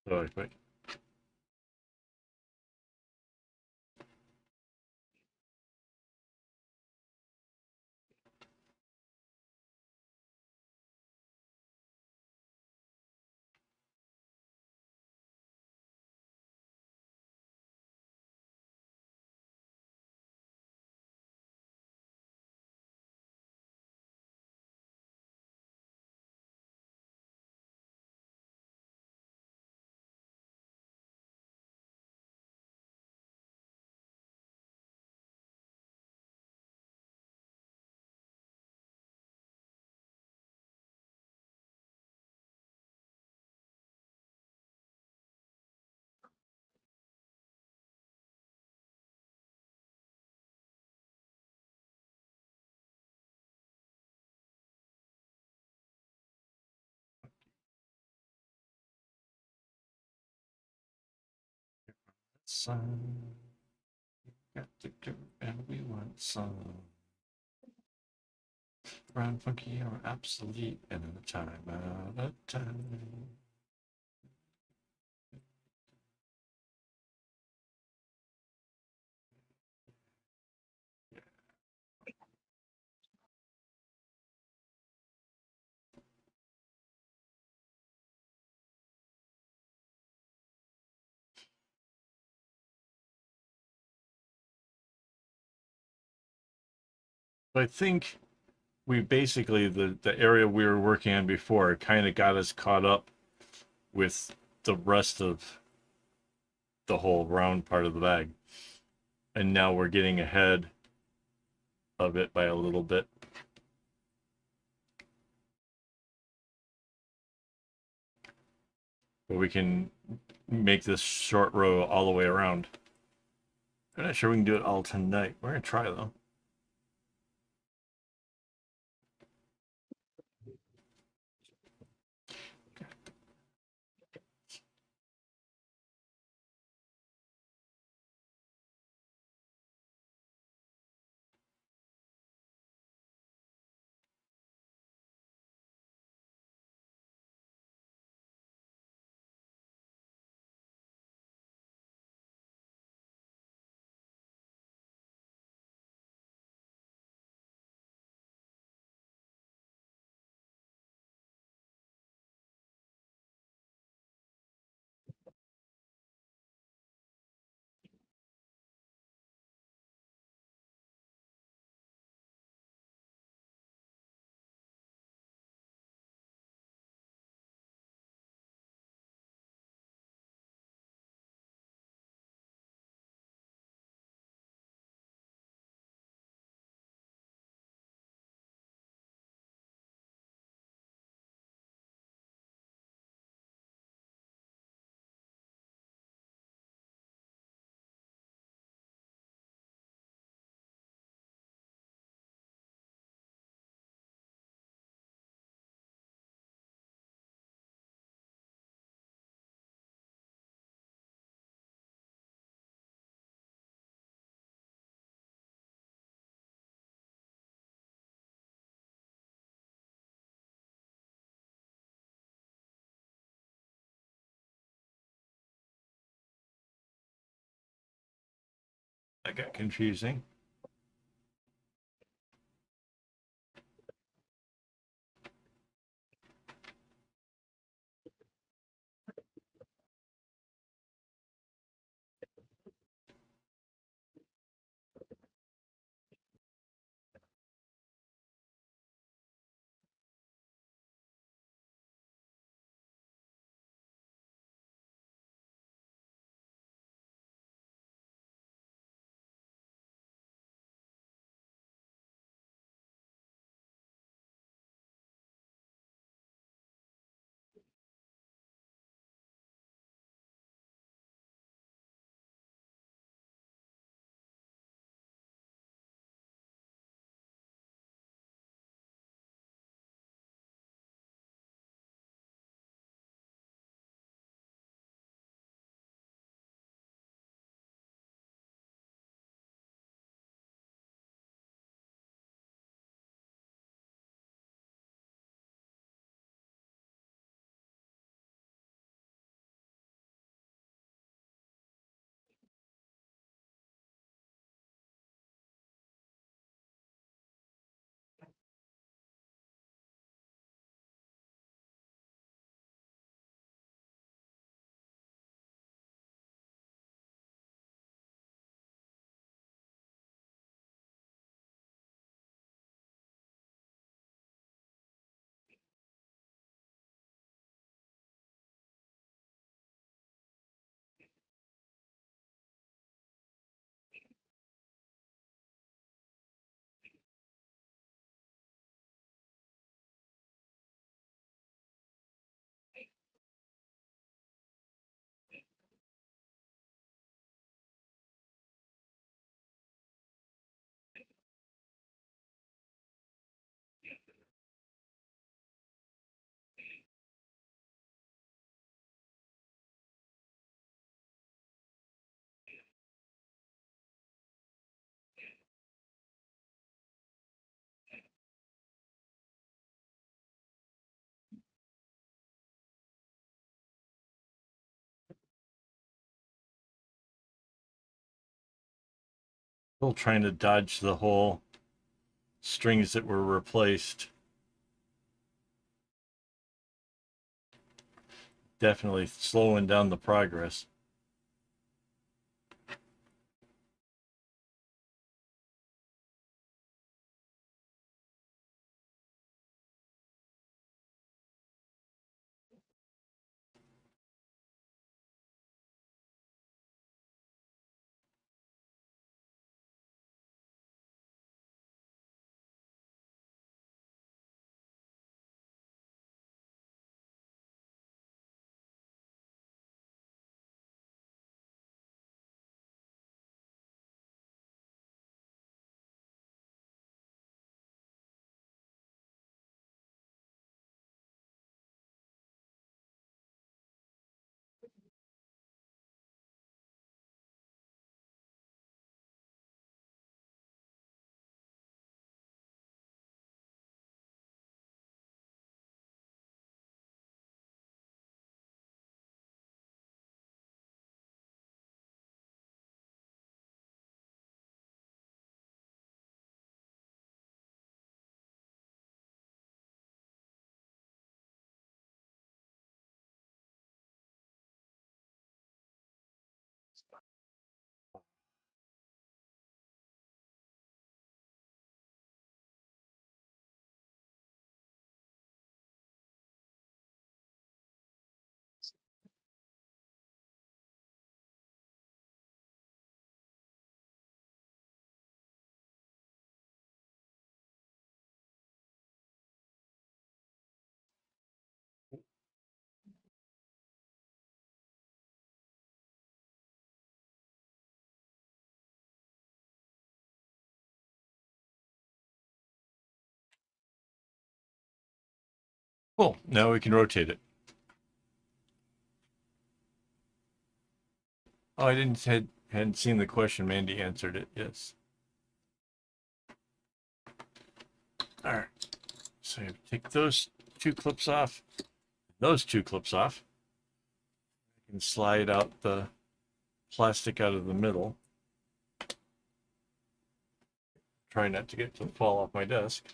Really quick. Some got to go and we want some. Brown funky or obsolete and in a time out of time. I think we basically the area we were working on before kind of got us caught up with the rest of the whole round part of the bag. And now we're getting ahead of it by a little bit. But we can make this short row all the way around. I'm not sure we can do it all tonight. We're gonna try though. That got confusing. Still trying to dodge the whole strings that were replaced. Definitely slowing down the progress. Cool. Now we can rotate it. Oh, I hadn't seen the question. Mandy answered it. Yes. All right. So you take those two clips off. Those two clips off. I can slide out the plastic out of the middle. Try not to get to fall off my desk.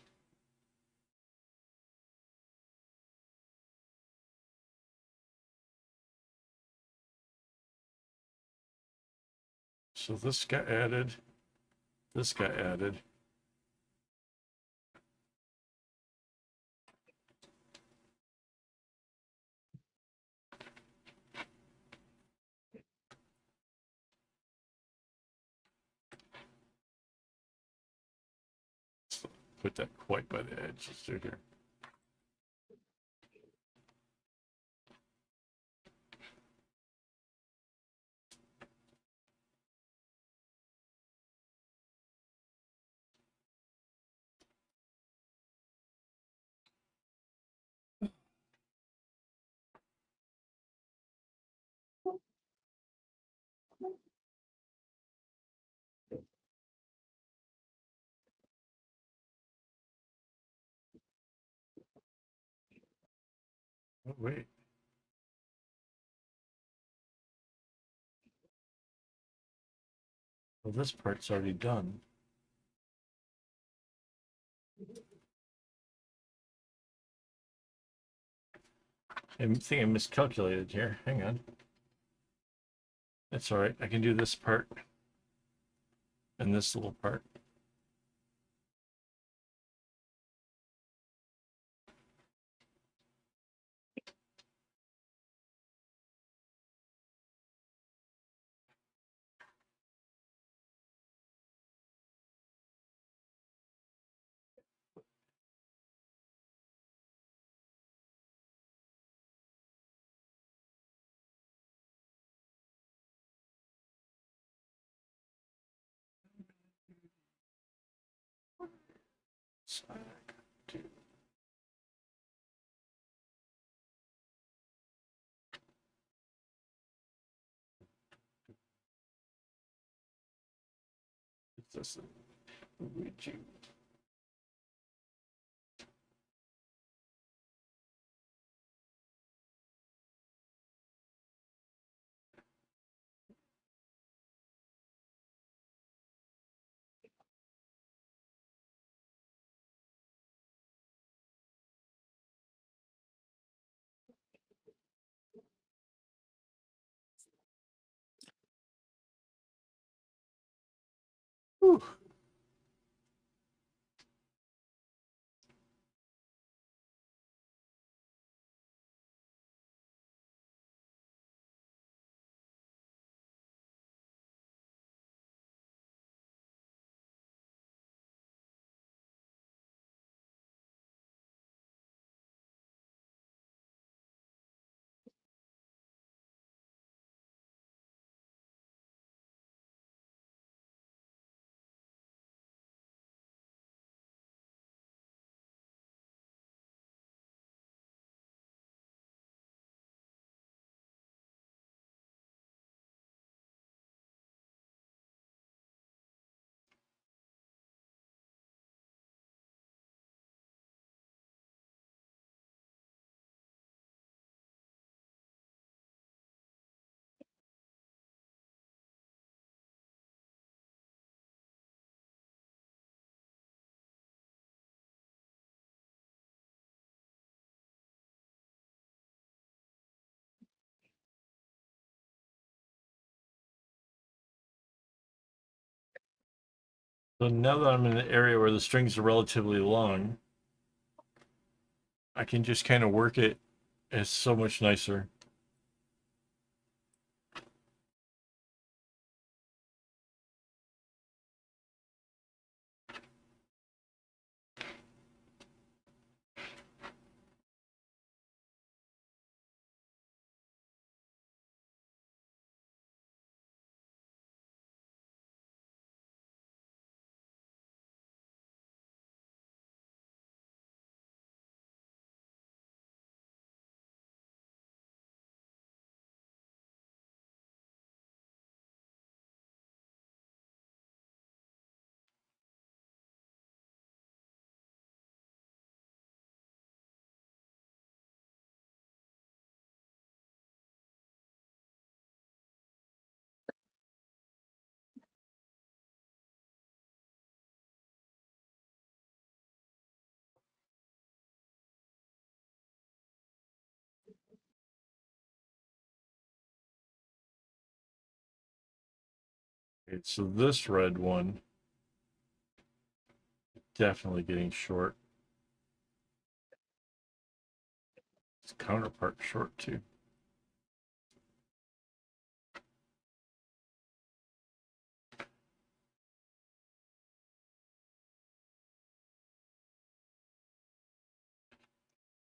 So this got added. This got added. Put that quite by the edge. Let's do it here. Oh, wait. Well, this part's already done. I think I miscalculated here. Hang on. That's all right. I can do this part and this little part. So, this Luigi. Whew. So now that I'm in an area where the strings are relatively long, I can just kind of work it. It's so much nicer. Okay, so this red one definitely getting short. Its counterpart short too.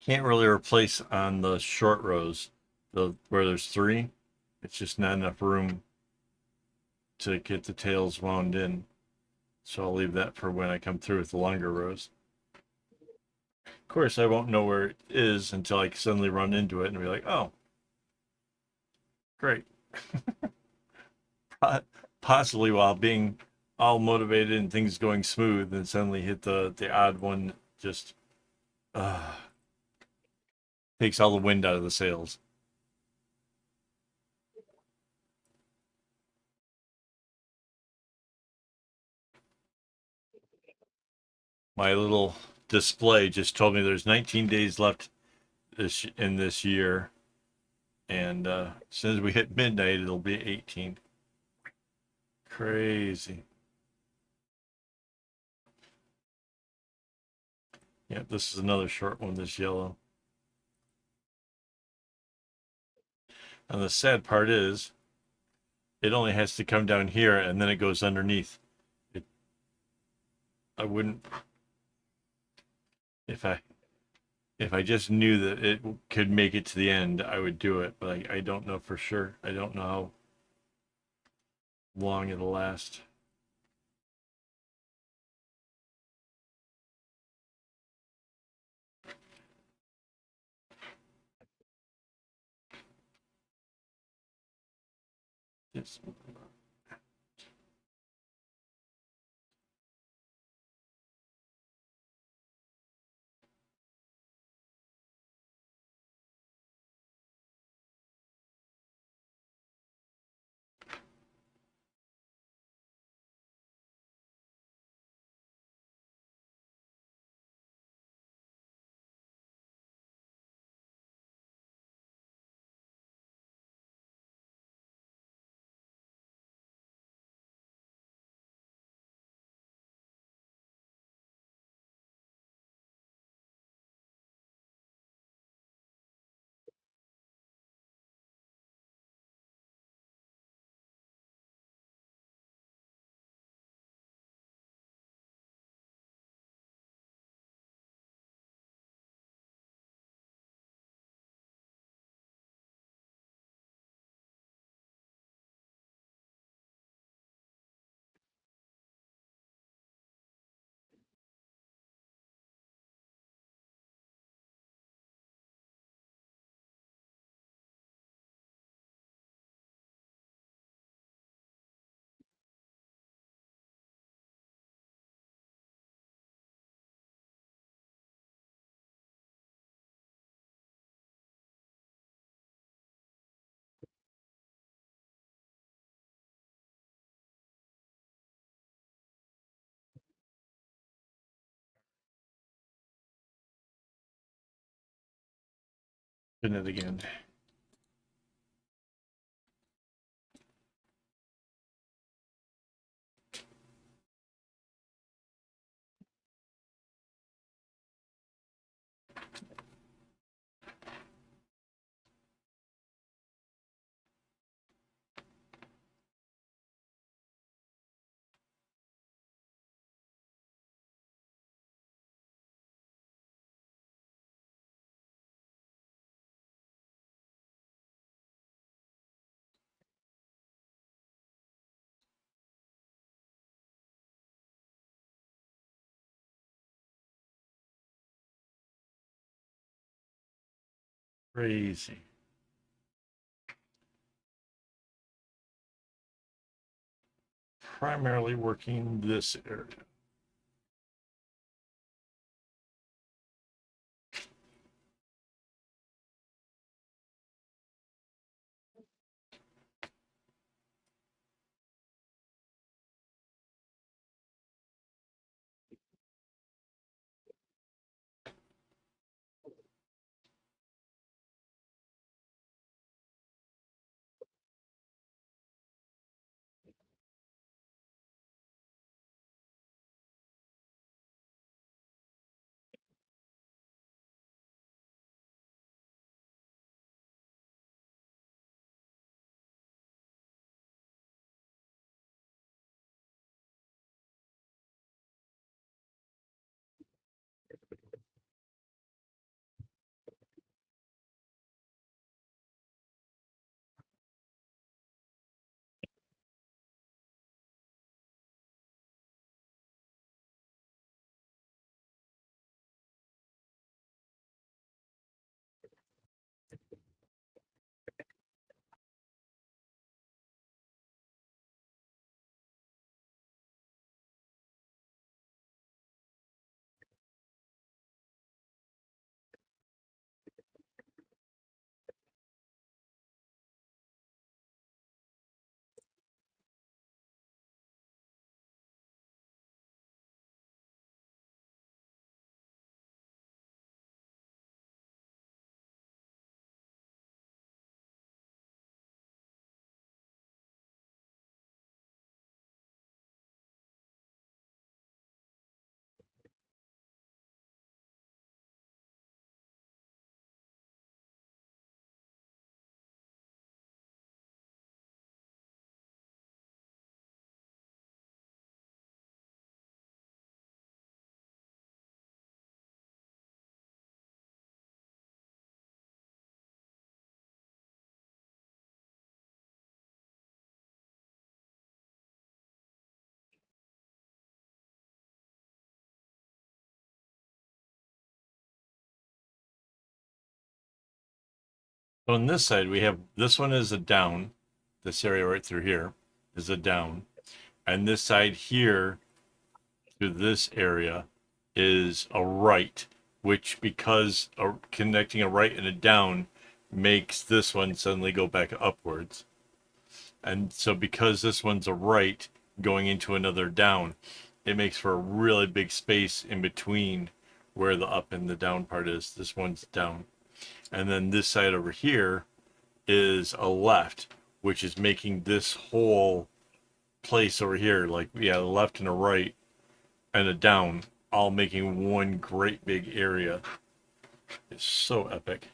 Can't really replace on the short rows, the where there's three. It's just not enough room to get the tails wound in. So I'll leave that for when I come through with the longer rows. Of course, I won't know where it is until I suddenly run into it and be like, oh, great. Possibly while being all motivated and things going smooth, and suddenly hit the odd one, just uh, takes all the wind out of the sails. My little display just told me there's 19 days left in this year, and as soon as we hit midnight, it'll be 18. Crazy. Yeah, this is another short one, this yellow. And the sad part is, it only has to come down here and then it goes underneath. It, I wouldn't, if I just knew that it could make it to the end, I would do it. But I don't know for sure. I don't know how long it'll last. It's, Spin it again. Crazy. Primarily working this area. So on this side, we have this one is a down. This area right through here is a down. And this side here to this area is a right, which because connecting a right and a down makes this one suddenly go back upwards. And so because this one's a right going into another down, it makes for a really big space in between where the up and the down part is. This one's down. And then this side over here is a left, which is making this whole place over here, like, yeah, a left and a right and a down, all making one great big area. It's so epic.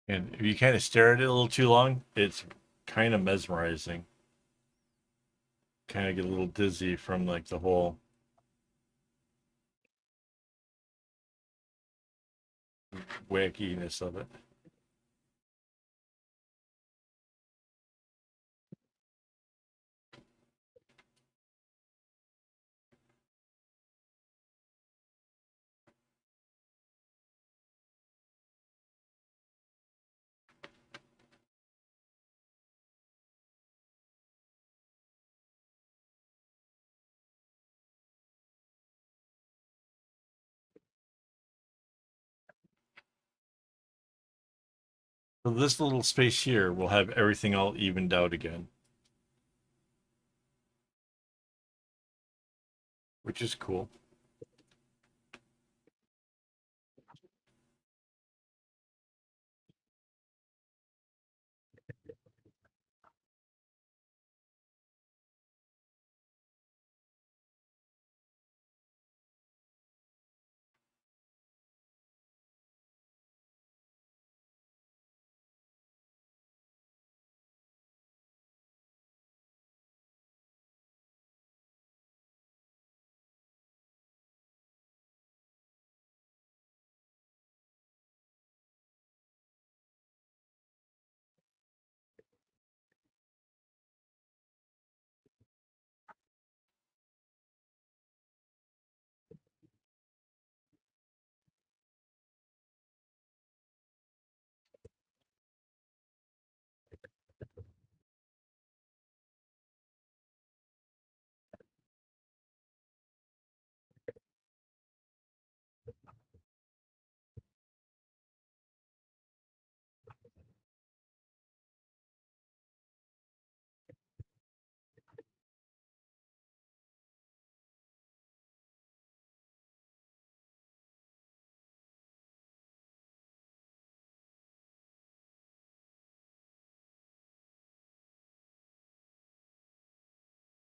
And if you kind of stare at it a little too long, it's kind of mesmerizing. Kind of get a little dizzy from like the whole wackiness of it. So this little space here will have everything all evened out again, which is cool.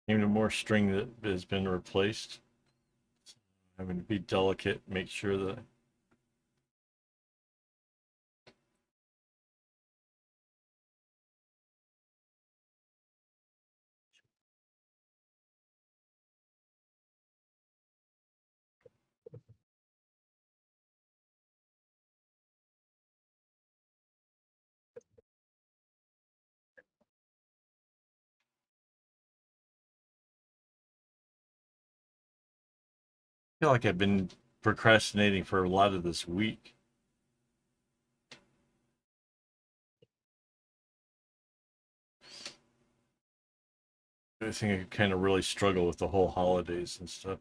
Even more string that has been replaced. Having to be delicate, make sure that I feel like I've been procrastinating for a lot of this week. I think I kind of really struggle with the whole holidays and stuff.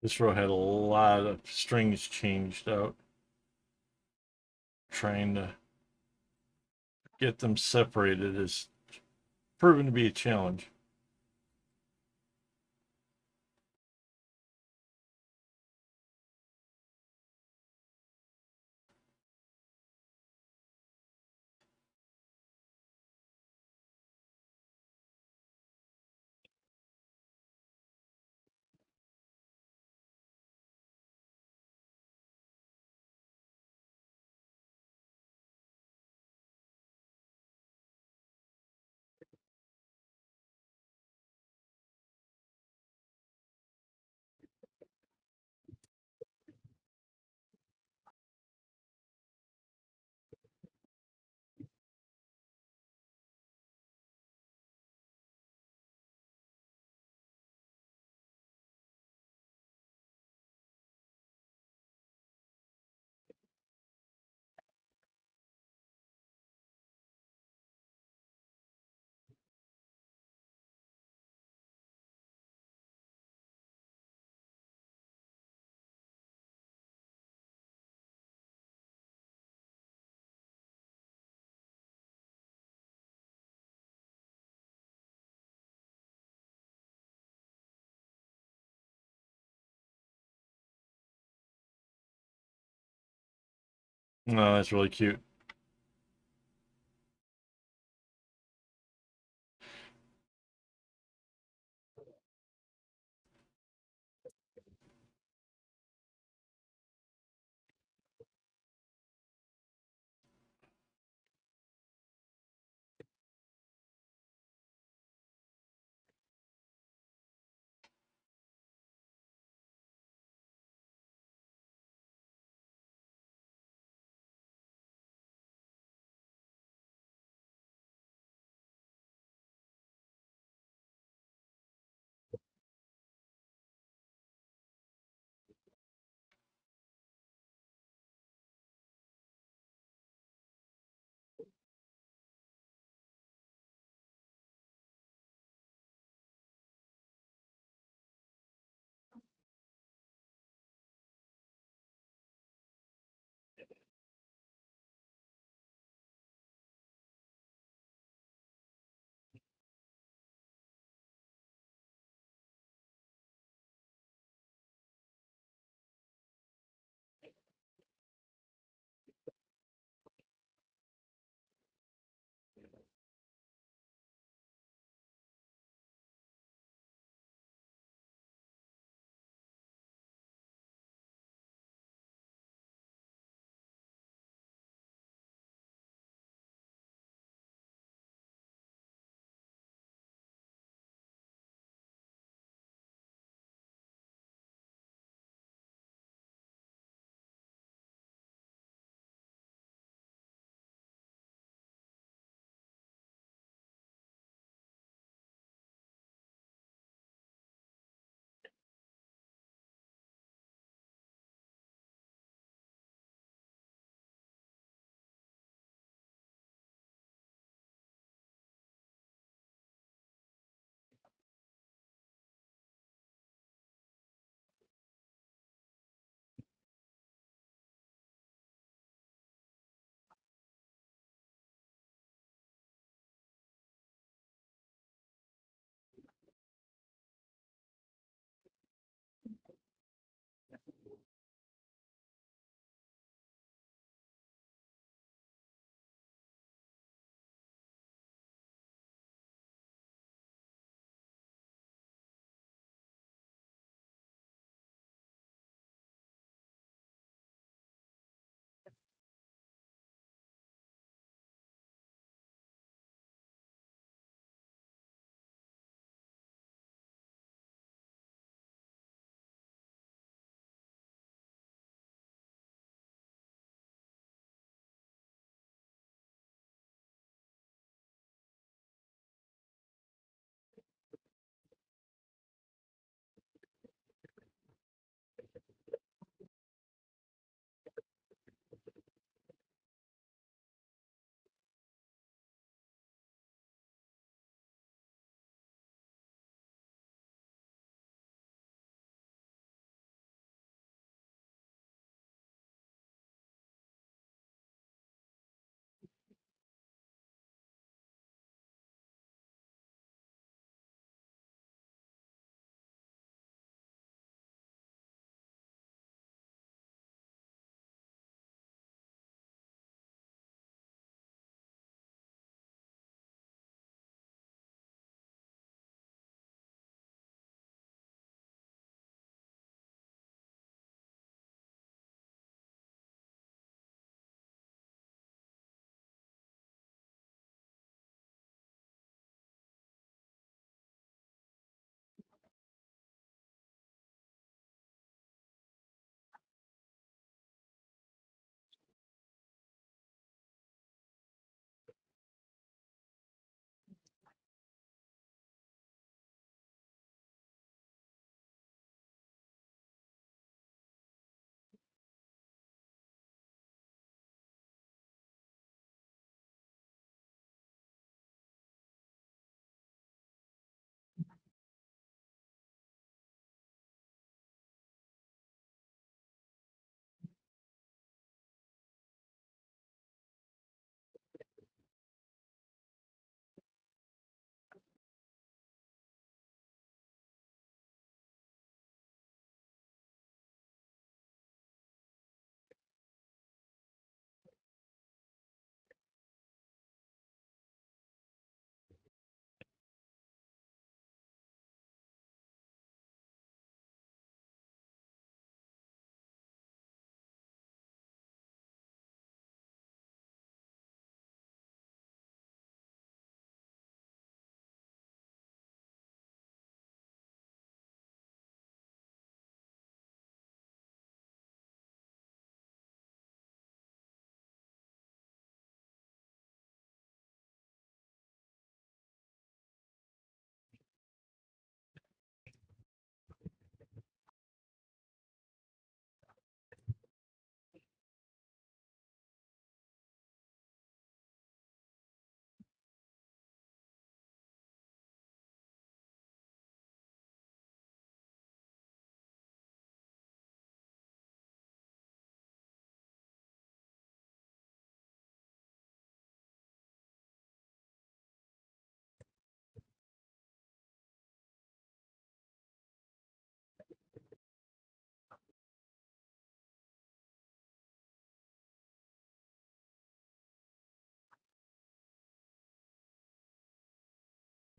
This row had a lot of strings changed out. Trying to get them separated is proven to be a challenge. No, that's really cute.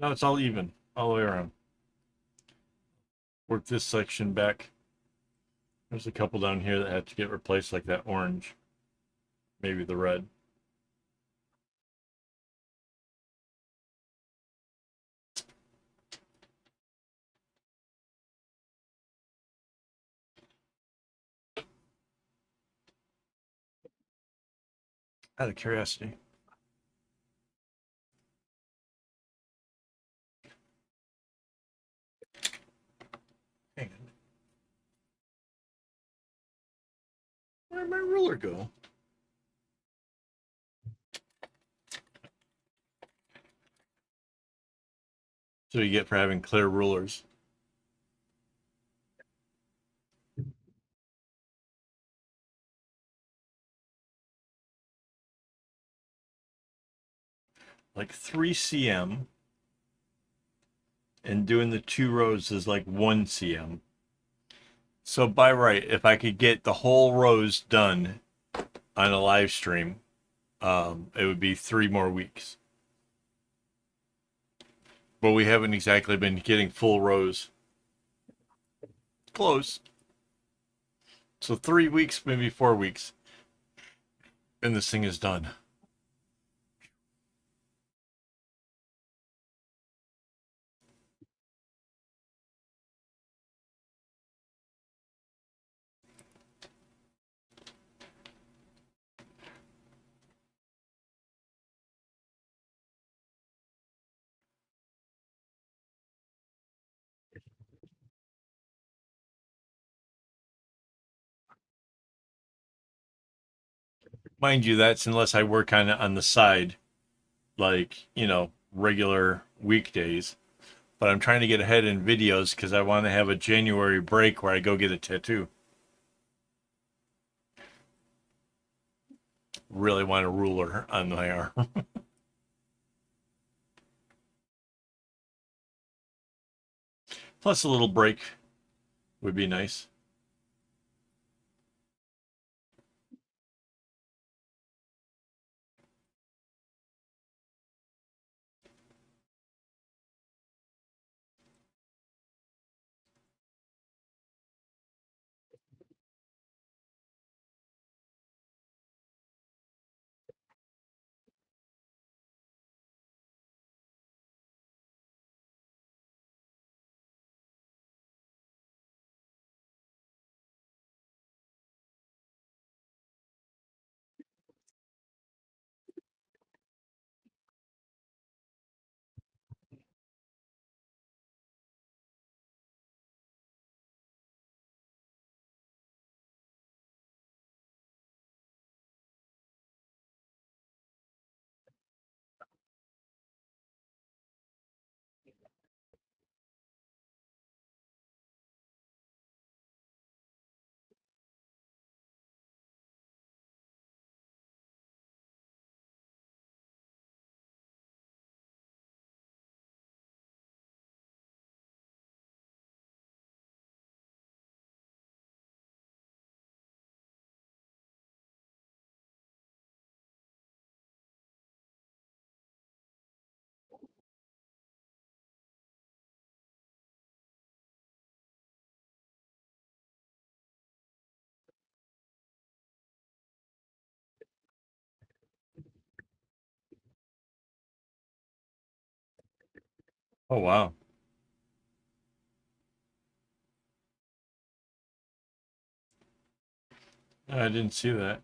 No, it's all even, all the way around. Work this section back. There's a couple down here that have to get replaced, like that orange. Maybe the red. Out of curiosity. Hang on. Where'd my ruler go? So you get for having clear rulers. Like 3 cm. And doing the 2 rows is like 1 cm. So by right, if I could get the whole rows done on a live stream, it would be 3 more weeks. But we haven't exactly been getting full rows. Close. So 3 weeks, maybe 4 weeks, and this thing is done. Mind you, that's unless I work on it on the side, like, regular weekdays. But I'm trying to get ahead in videos because I want to have a January break where I go get a tattoo. Really want a ruler on my arm. Plus a little break would be nice. Oh, wow. I didn't see that.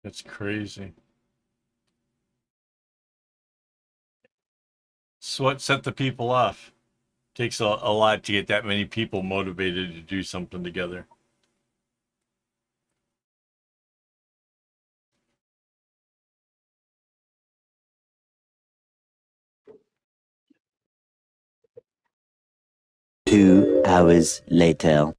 That's crazy. So what set the people off? Takes a lot to get that many people motivated to do something together. Two hours later.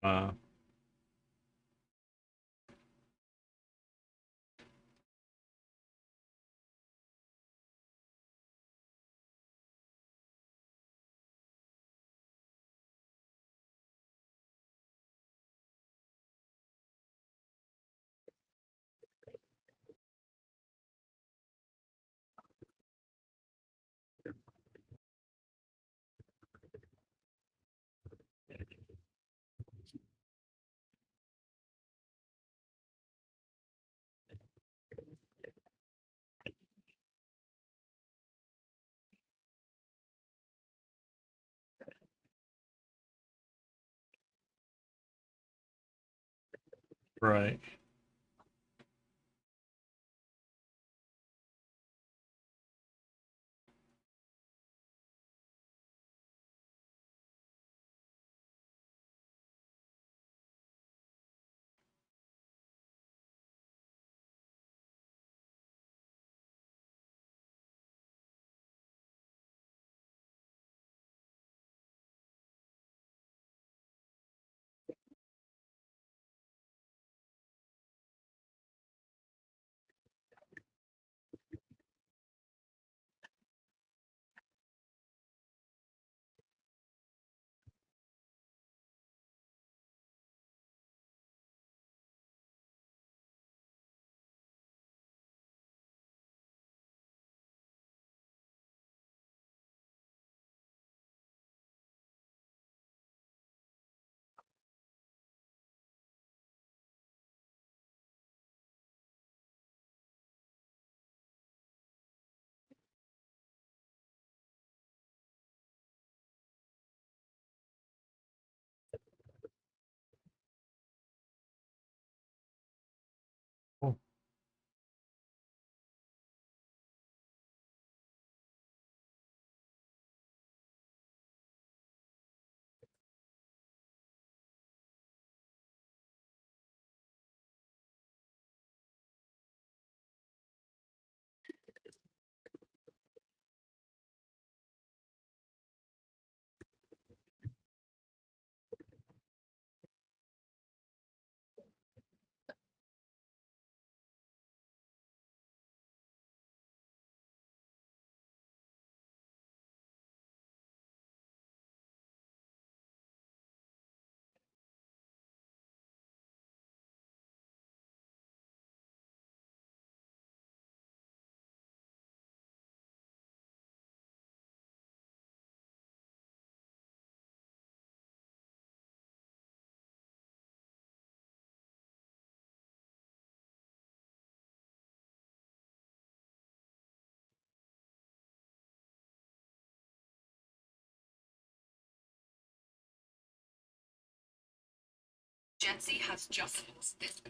Uh, right. Jetsy has just this.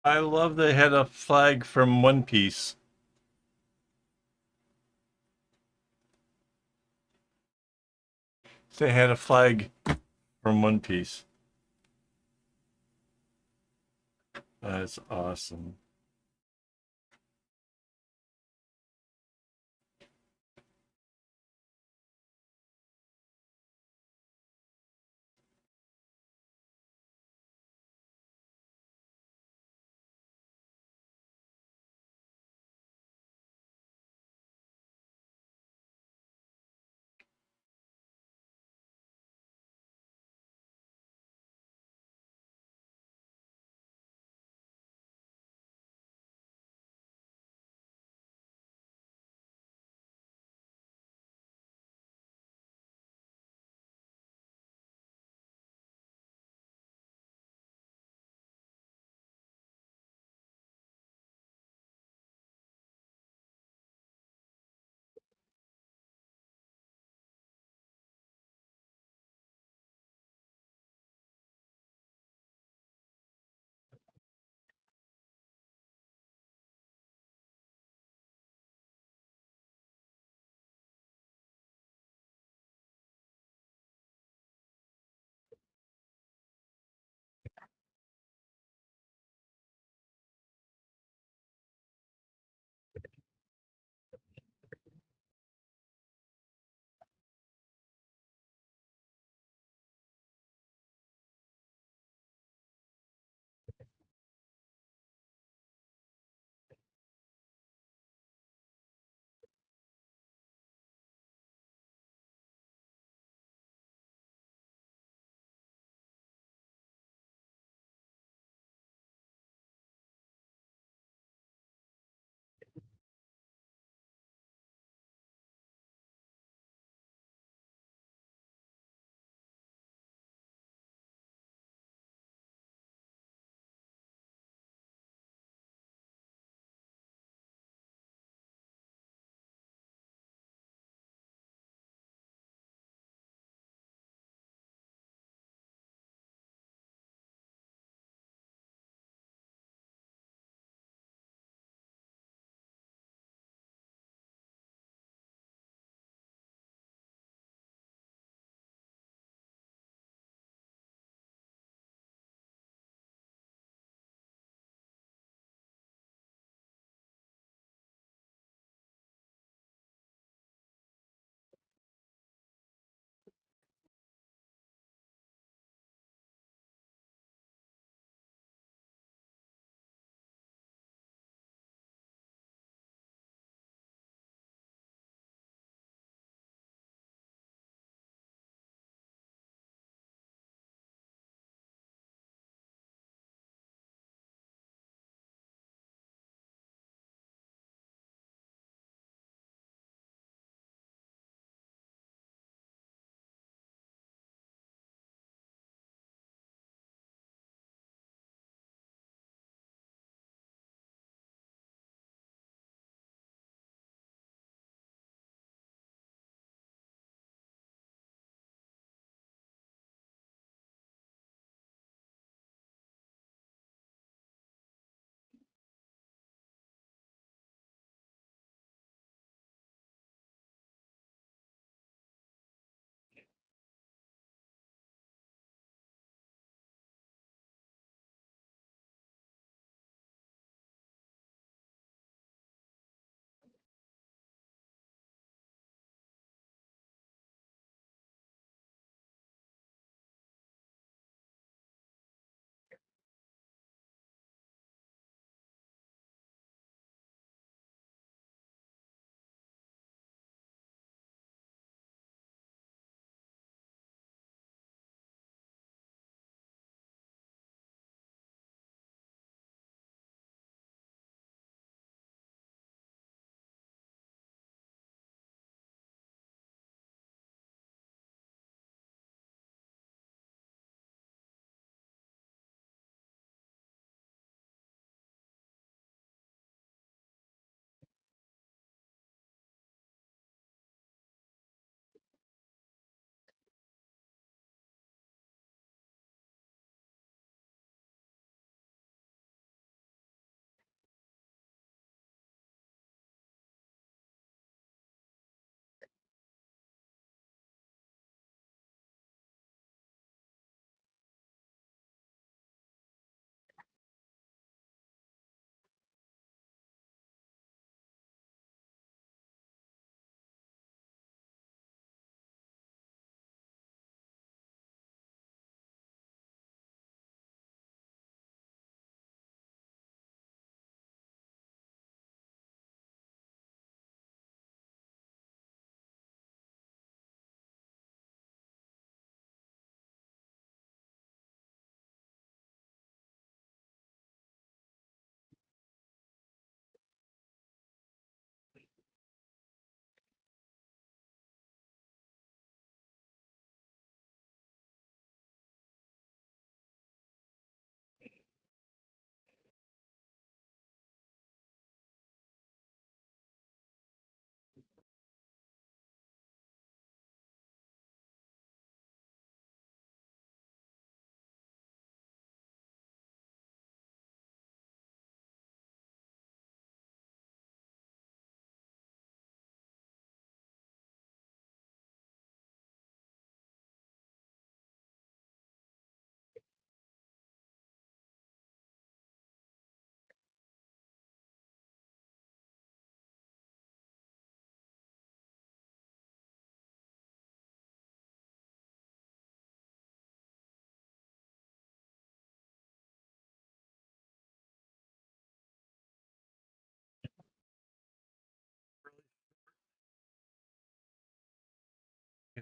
I love they had a flag from One Piece. They had a flag from One Piece. That's awesome.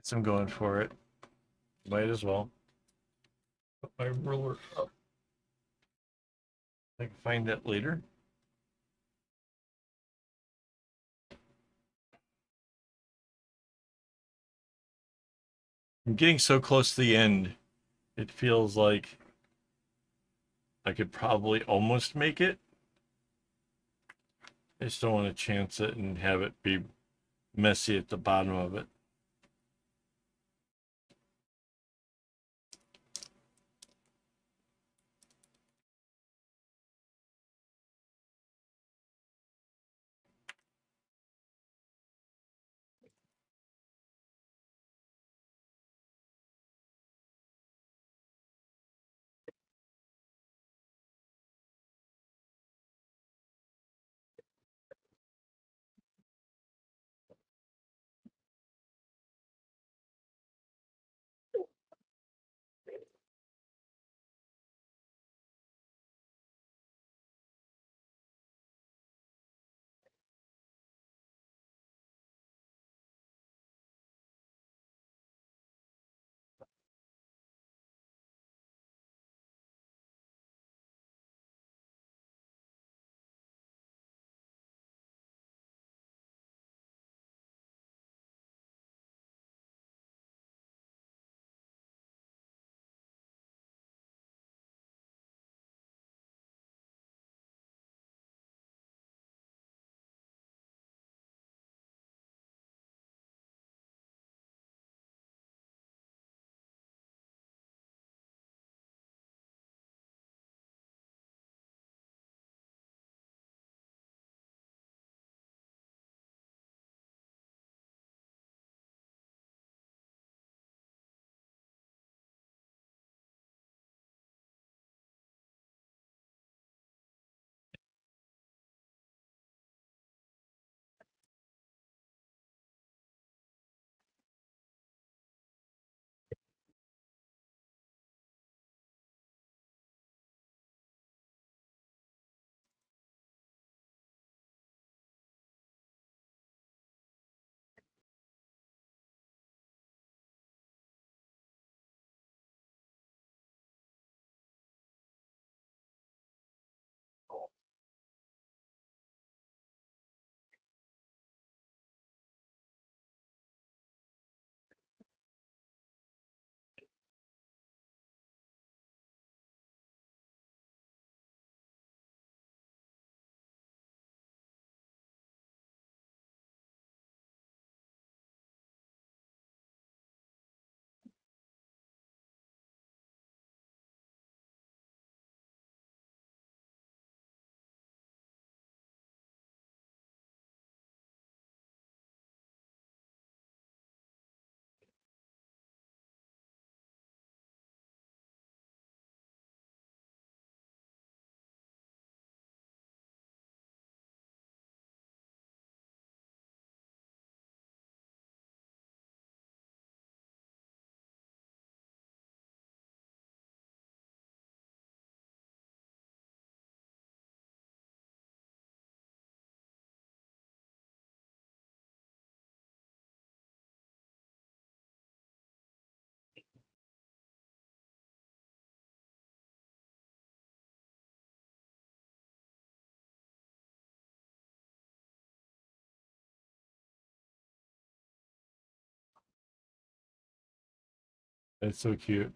Guess I'm going for it. Might as well. Put my ruler up. I can find that later. I'm getting so close to the end. It feels like I could probably almost make it. I just don't want to chance it and have it be messy at the bottom of it. That's so cute.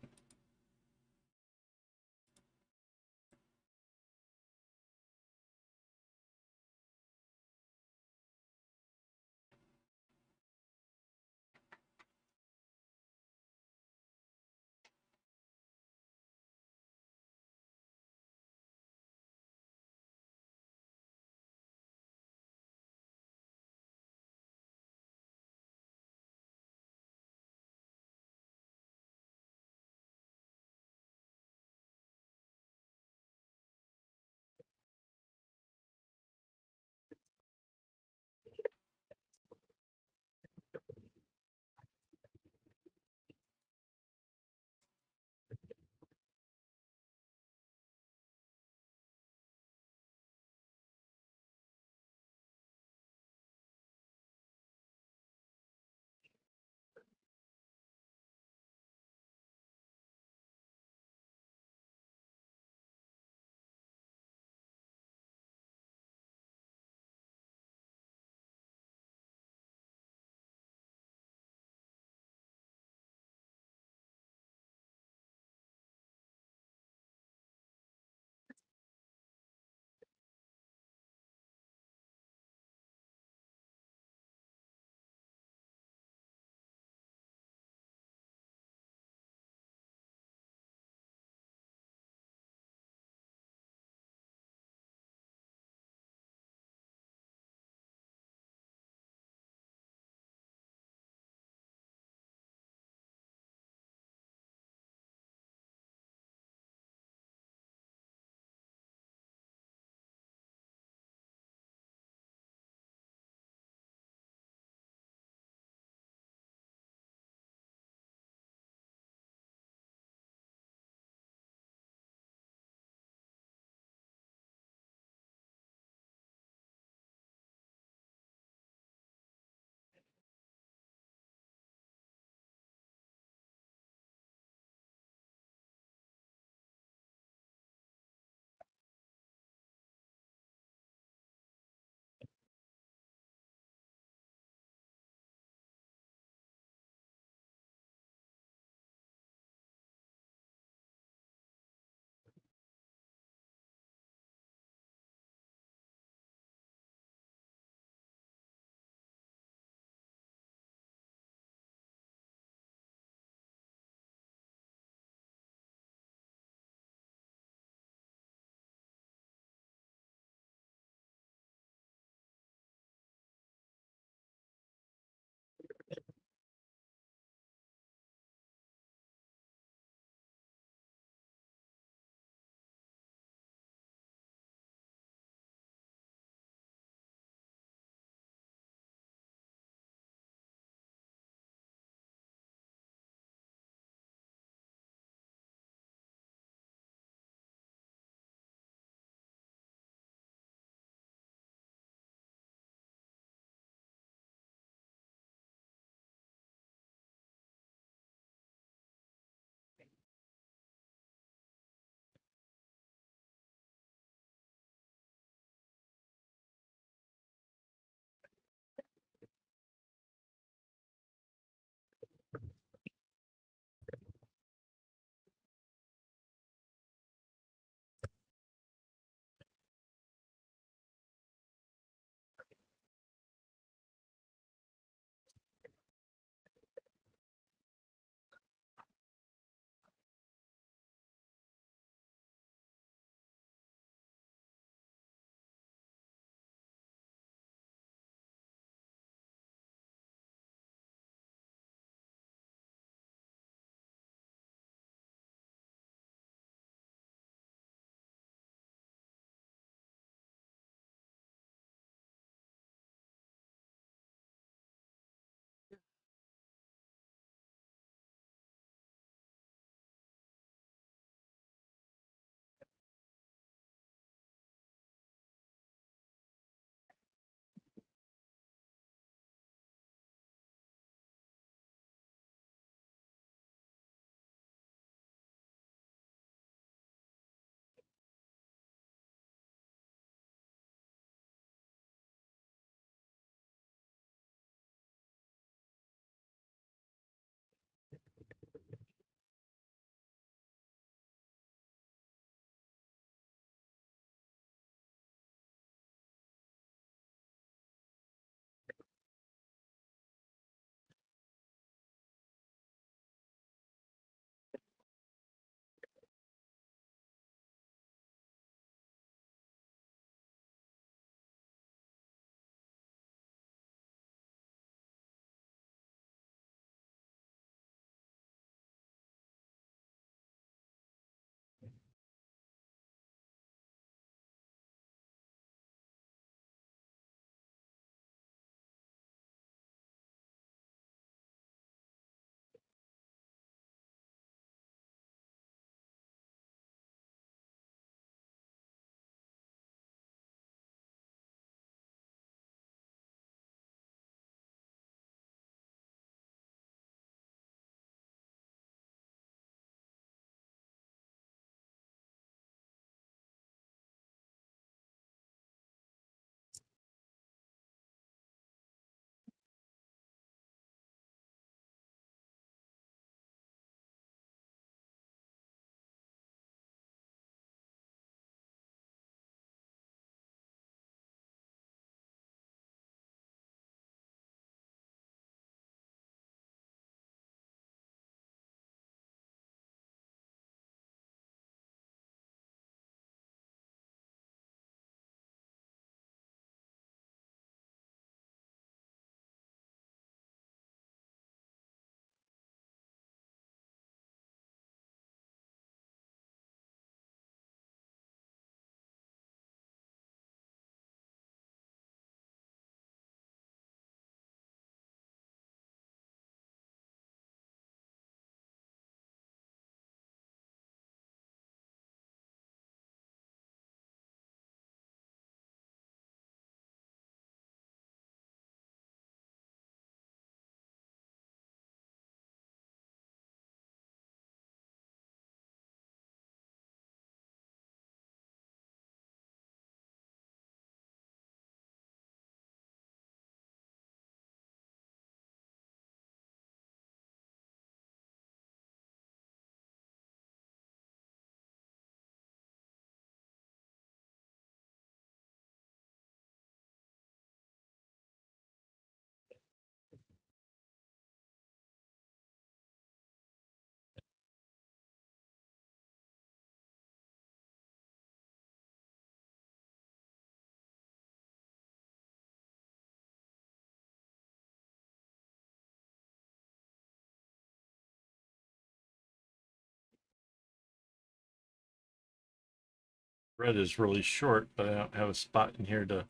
Red is really short, but I don't have a spot in here to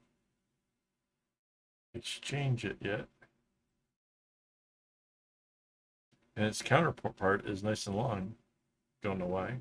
exchange it yet. And its counterpart is nice and long. Don't know why.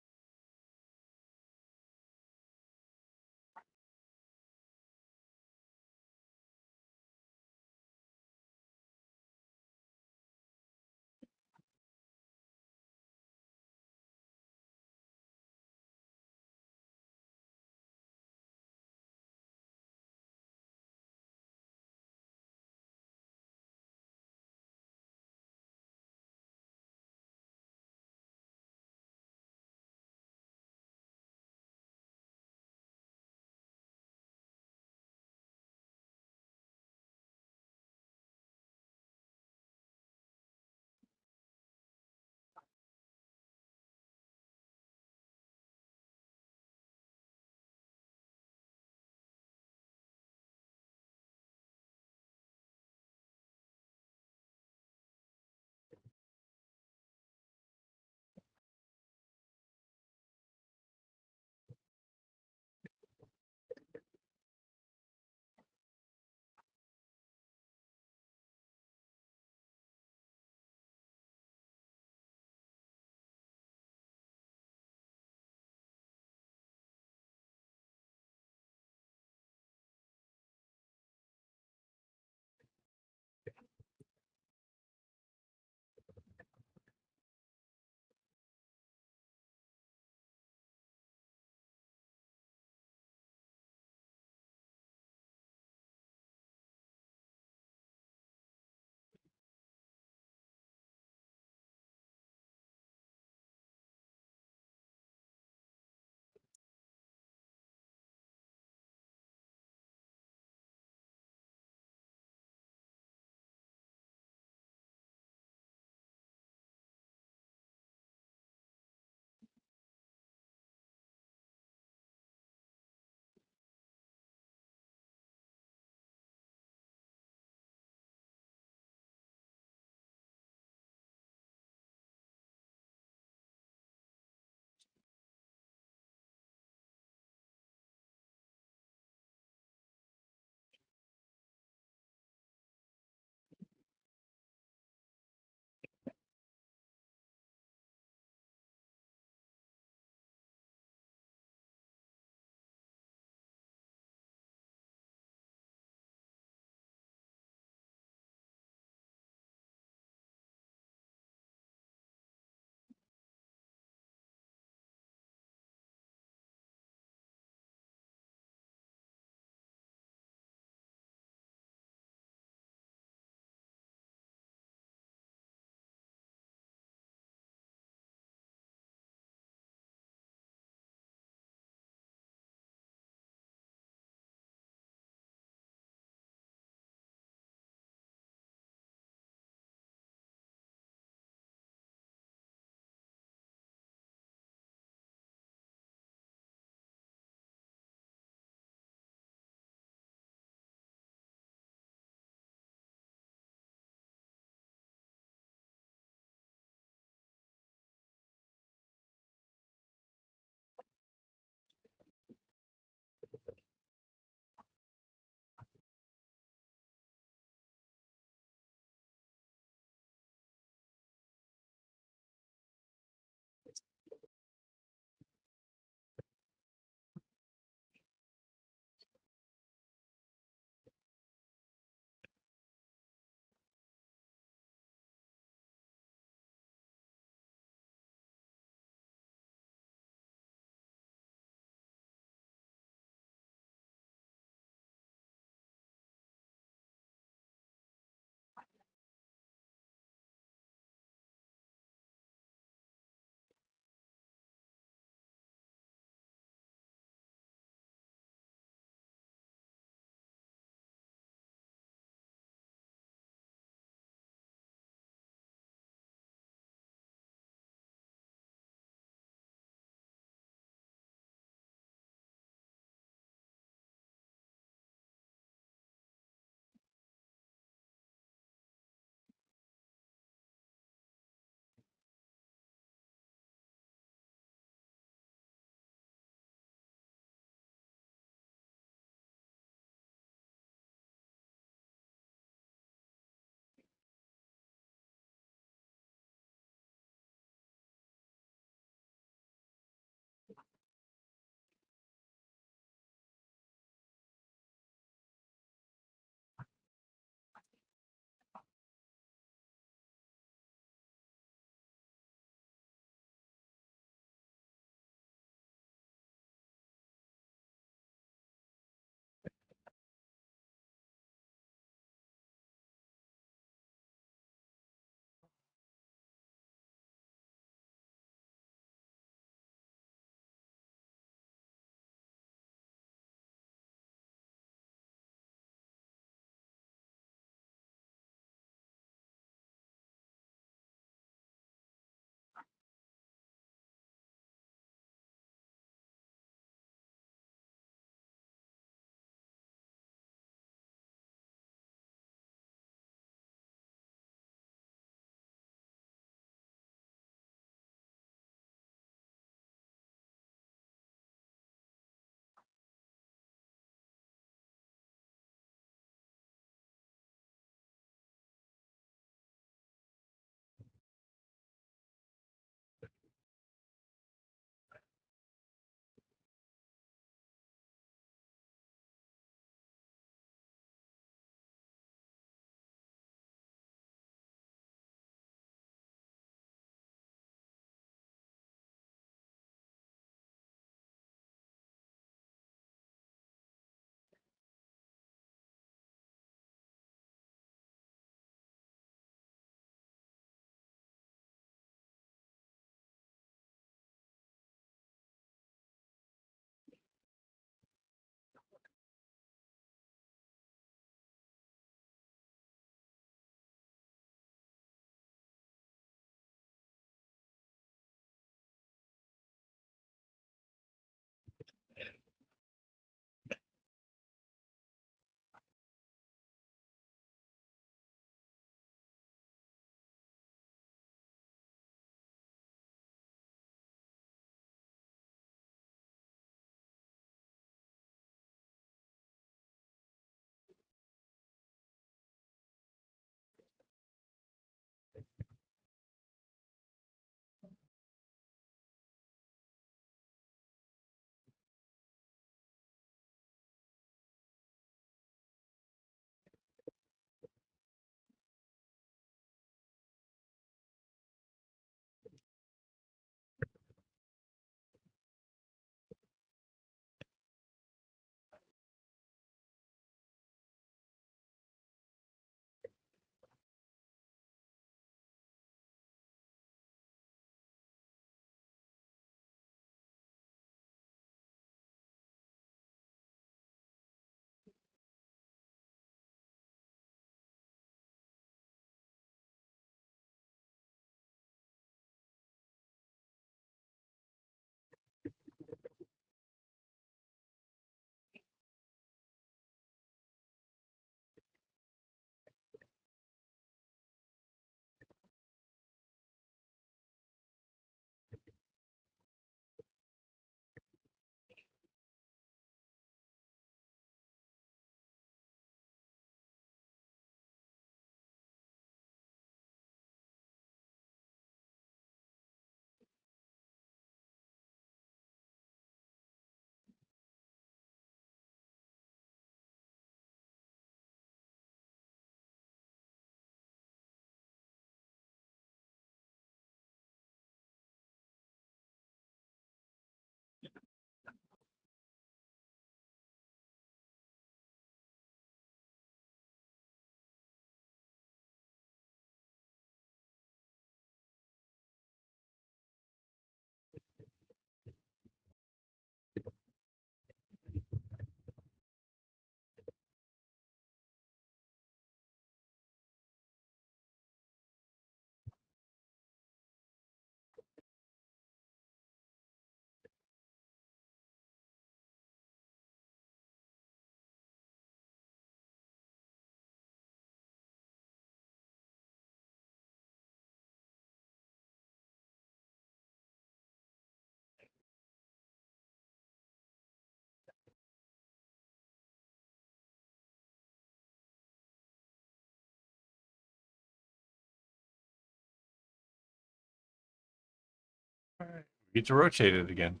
All right. We get to rotate it again.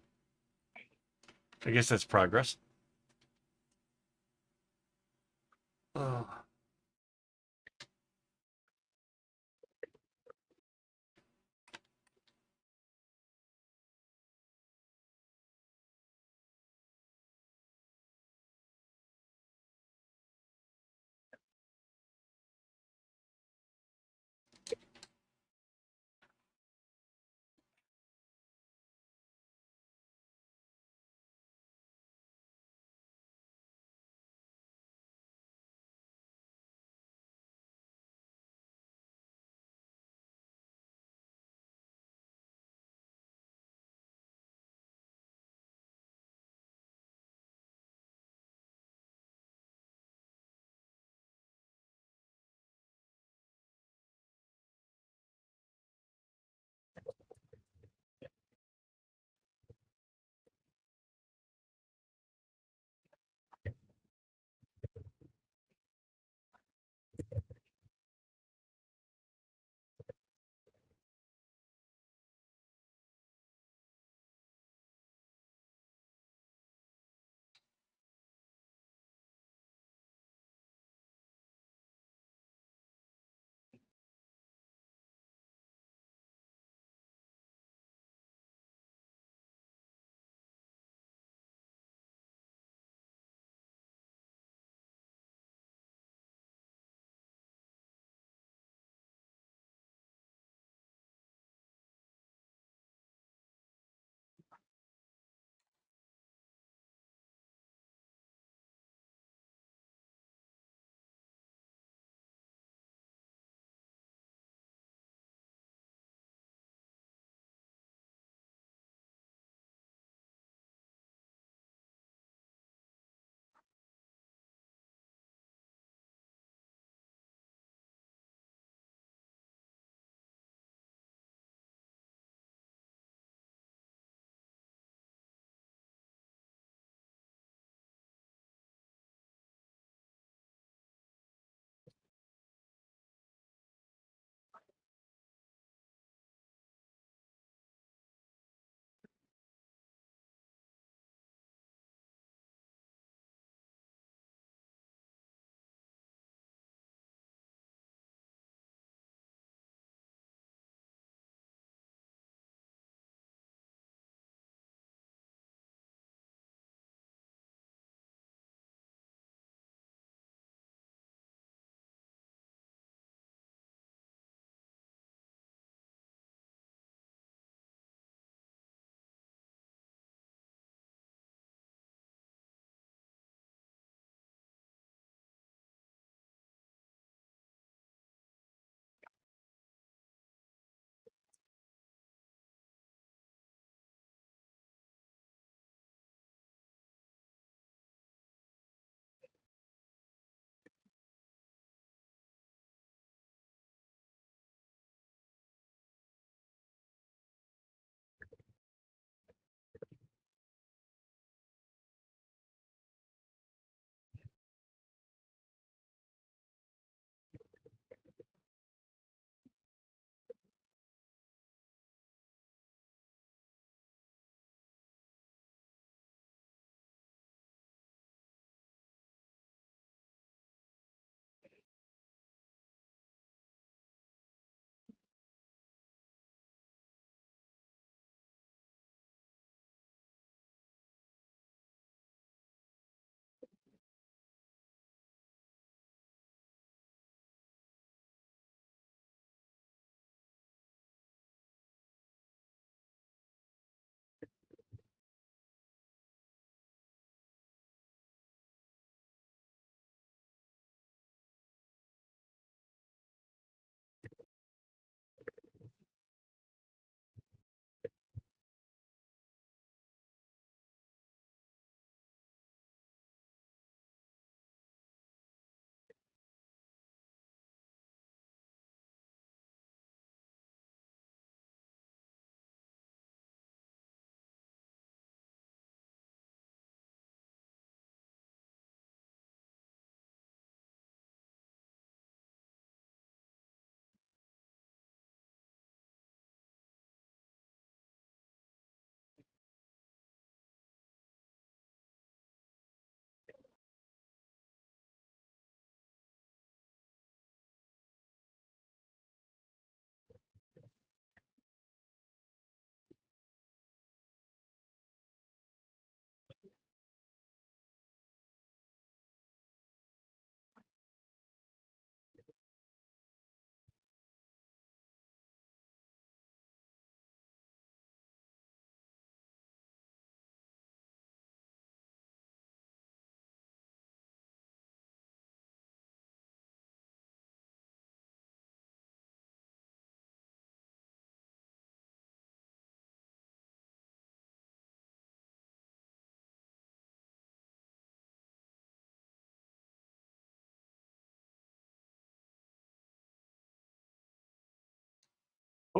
I guess that's progress. Oh.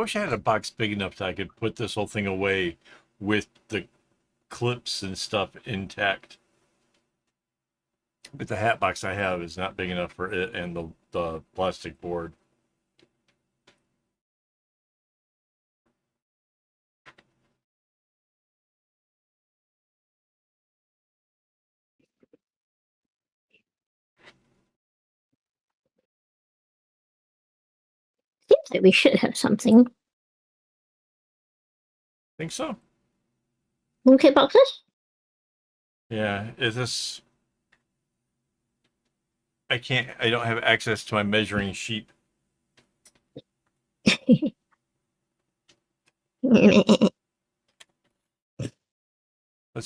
wish I had a box big enough that I could put this whole thing away with the clips and stuff intact. But the hat box I have is not big enough for it and the plastic board. Seems like we should have something. Think so? Mooncake boxes? Yeah. Is this? I don't have access to my measuring sheet. Let's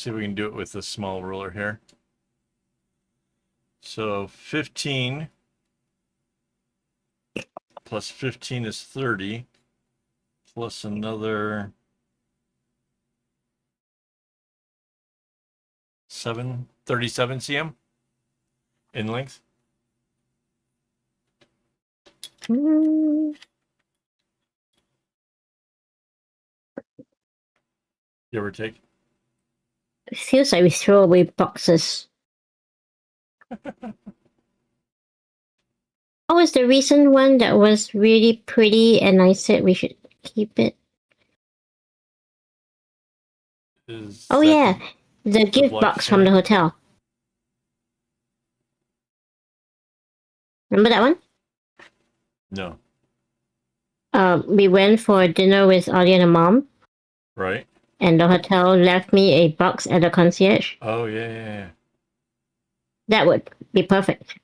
see if we can do it with this small ruler here. So 15 plus 15 is 30, plus another 37 cm in length. Mm, Give or take. it feels like we throw away boxes. Oh, it's the recent one that was really pretty, and I said we should keep it. Is Oh that yeah, the gift black box from the sand? hotel. Remember that one? No. We went for dinner with Audie and her mom, Right? and the hotel left me a box at the concierge. Oh, yeah. That would be perfect.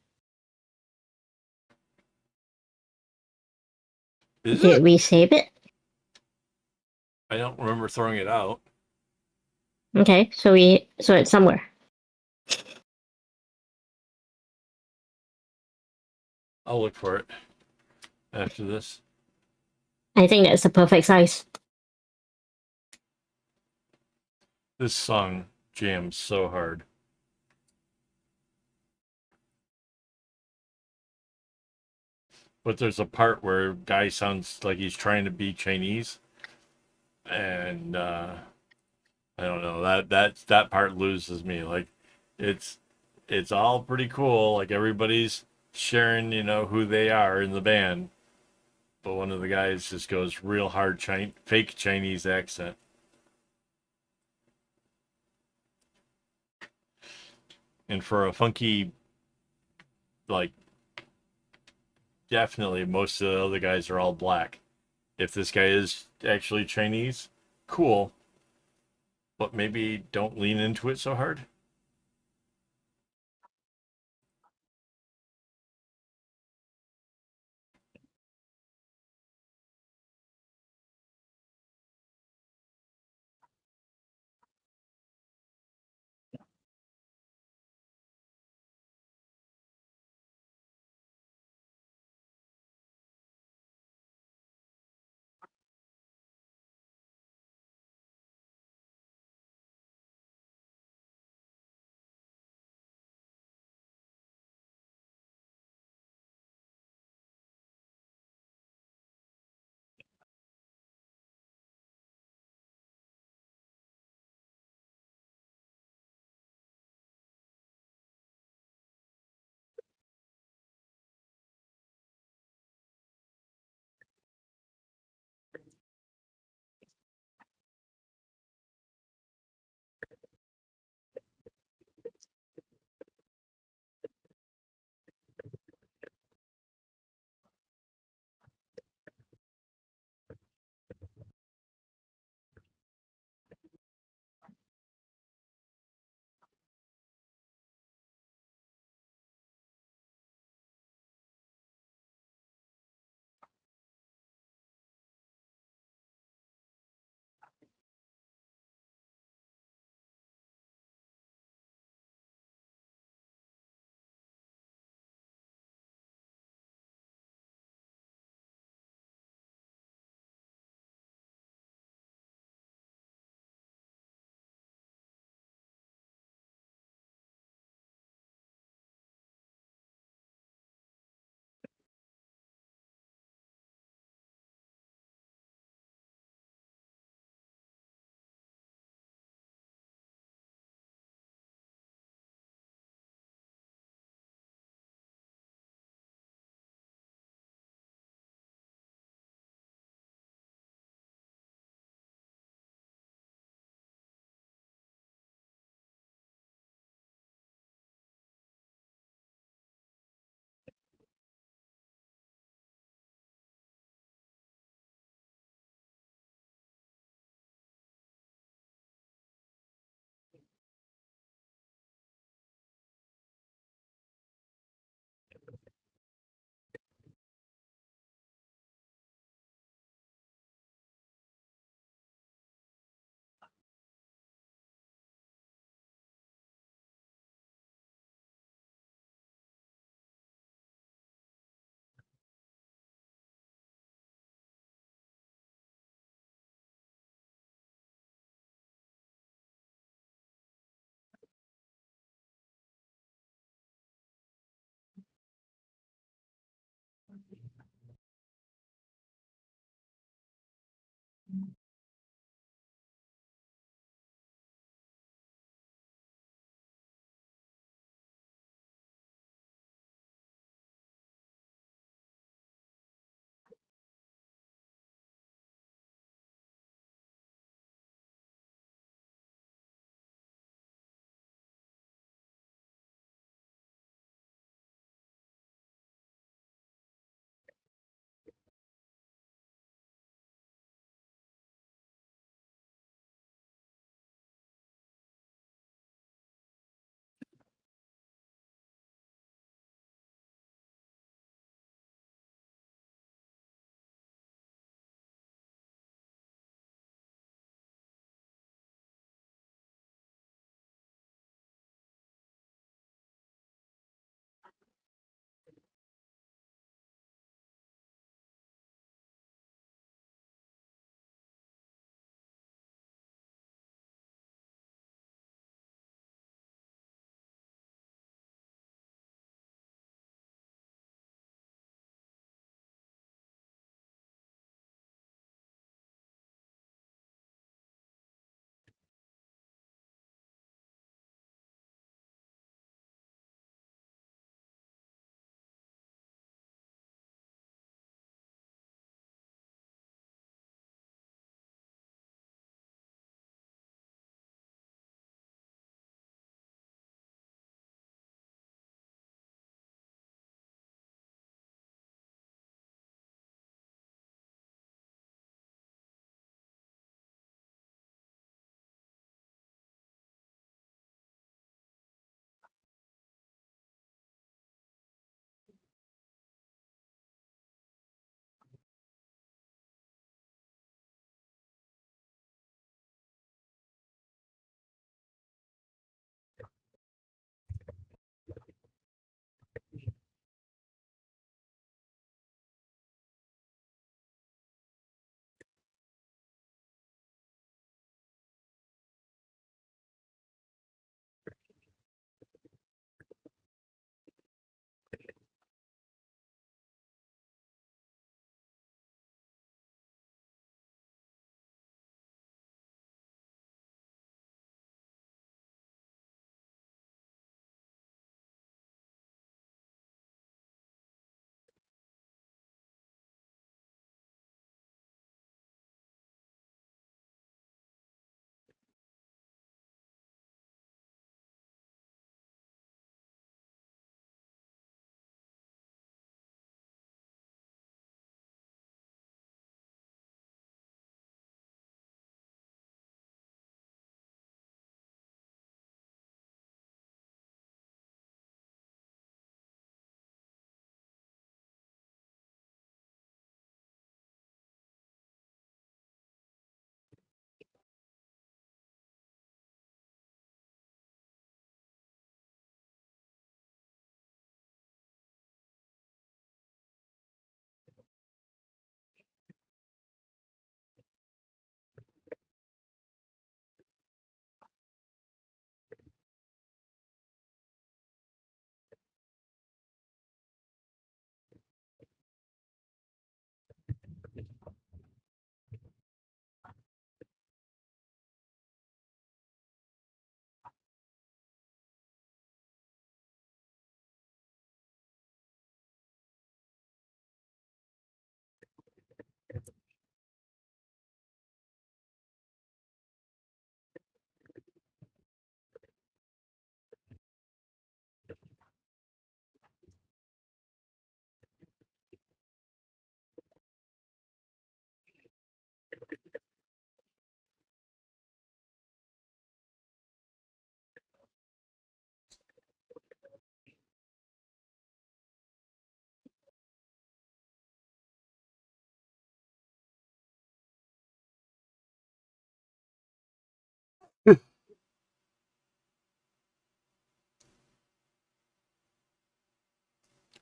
Is Did it? we save it? I don't remember throwing it out. Okay, so it's somewhere. I'll look for it after this. I think that's the perfect size. This song jams so hard. But there's a part where guy sounds like he's trying to be Chinese, and I don't know, that part loses me. Like, it's all pretty cool. Like, everybody's sharing, who they are in the band, but one of the guys just goes real hard fake Chinese accent. And for a funky, like, definitely most of the other guys are all black. If this guy is actually Chinese, cool, but maybe don't lean into it so hard.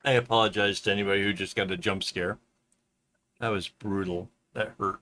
I apologize to anybody who just got a jump scare. That was brutal. That hurt.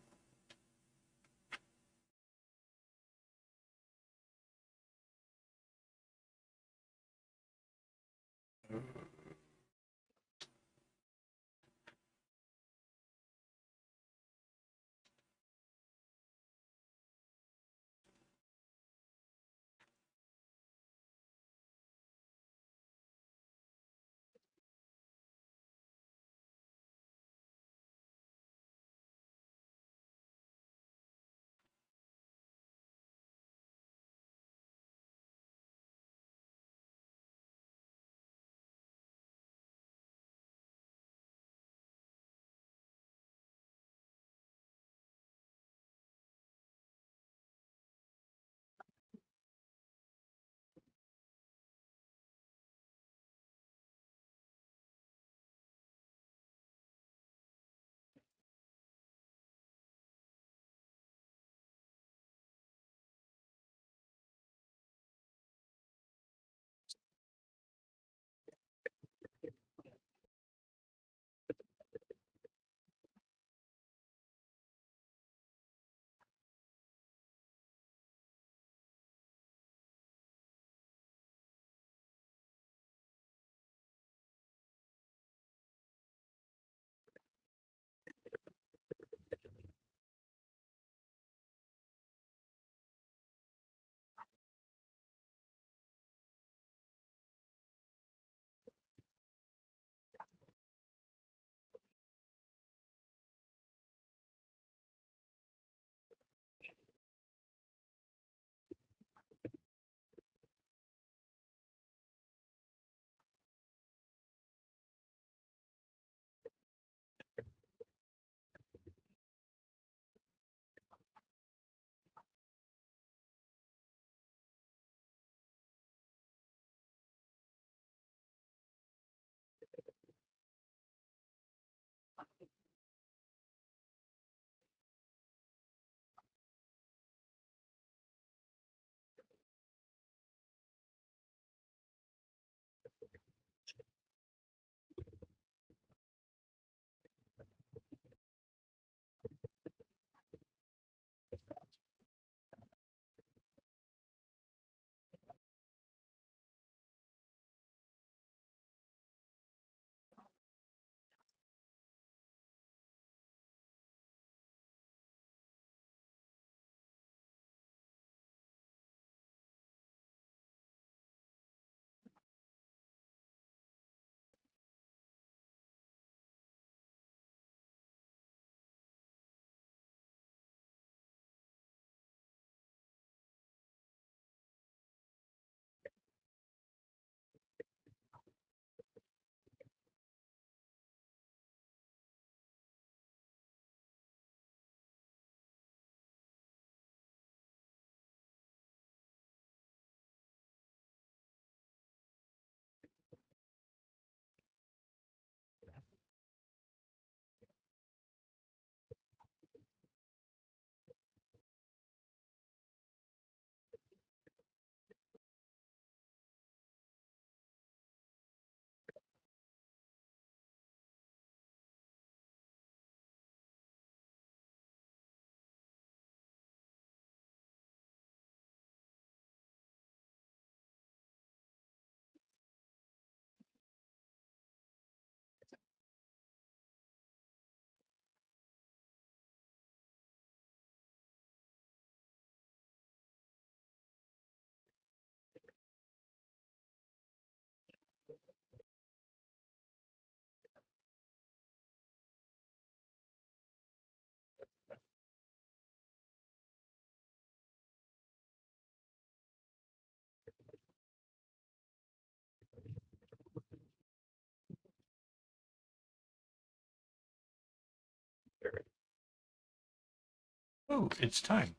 Oh, it's time.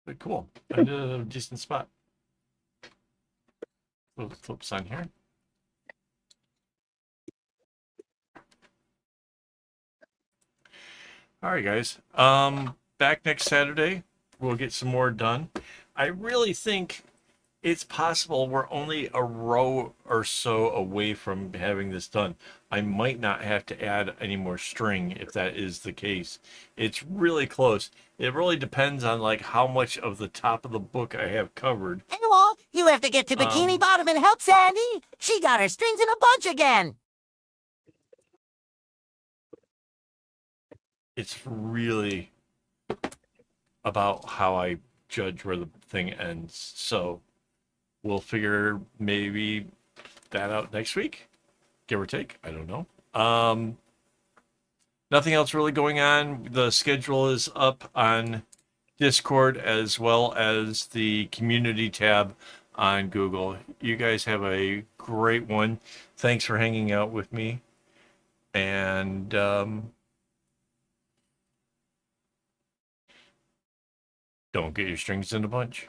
But cool. I did a decent spot. Little clips on here. All right, guys. Back next Saturday. We'll get some more done. I really think it's possible we're only a row or so away from having this done. I might not have to add any more string if that is the case. It's really close. It really depends on like how much of the top of the book I have covered. AWOL, you have to get to Bikini Bottom and help Sandy. She got her strings in a bunch again. It's really about how I judge where the thing ends. So we'll figure maybe that out next week, give or take. I don't know. Nothing else really going on. The schedule is up on Discord as well as the community tab on Google. You guys have a great one. Thanks for hanging out with me. And don't get your strings in a bunch.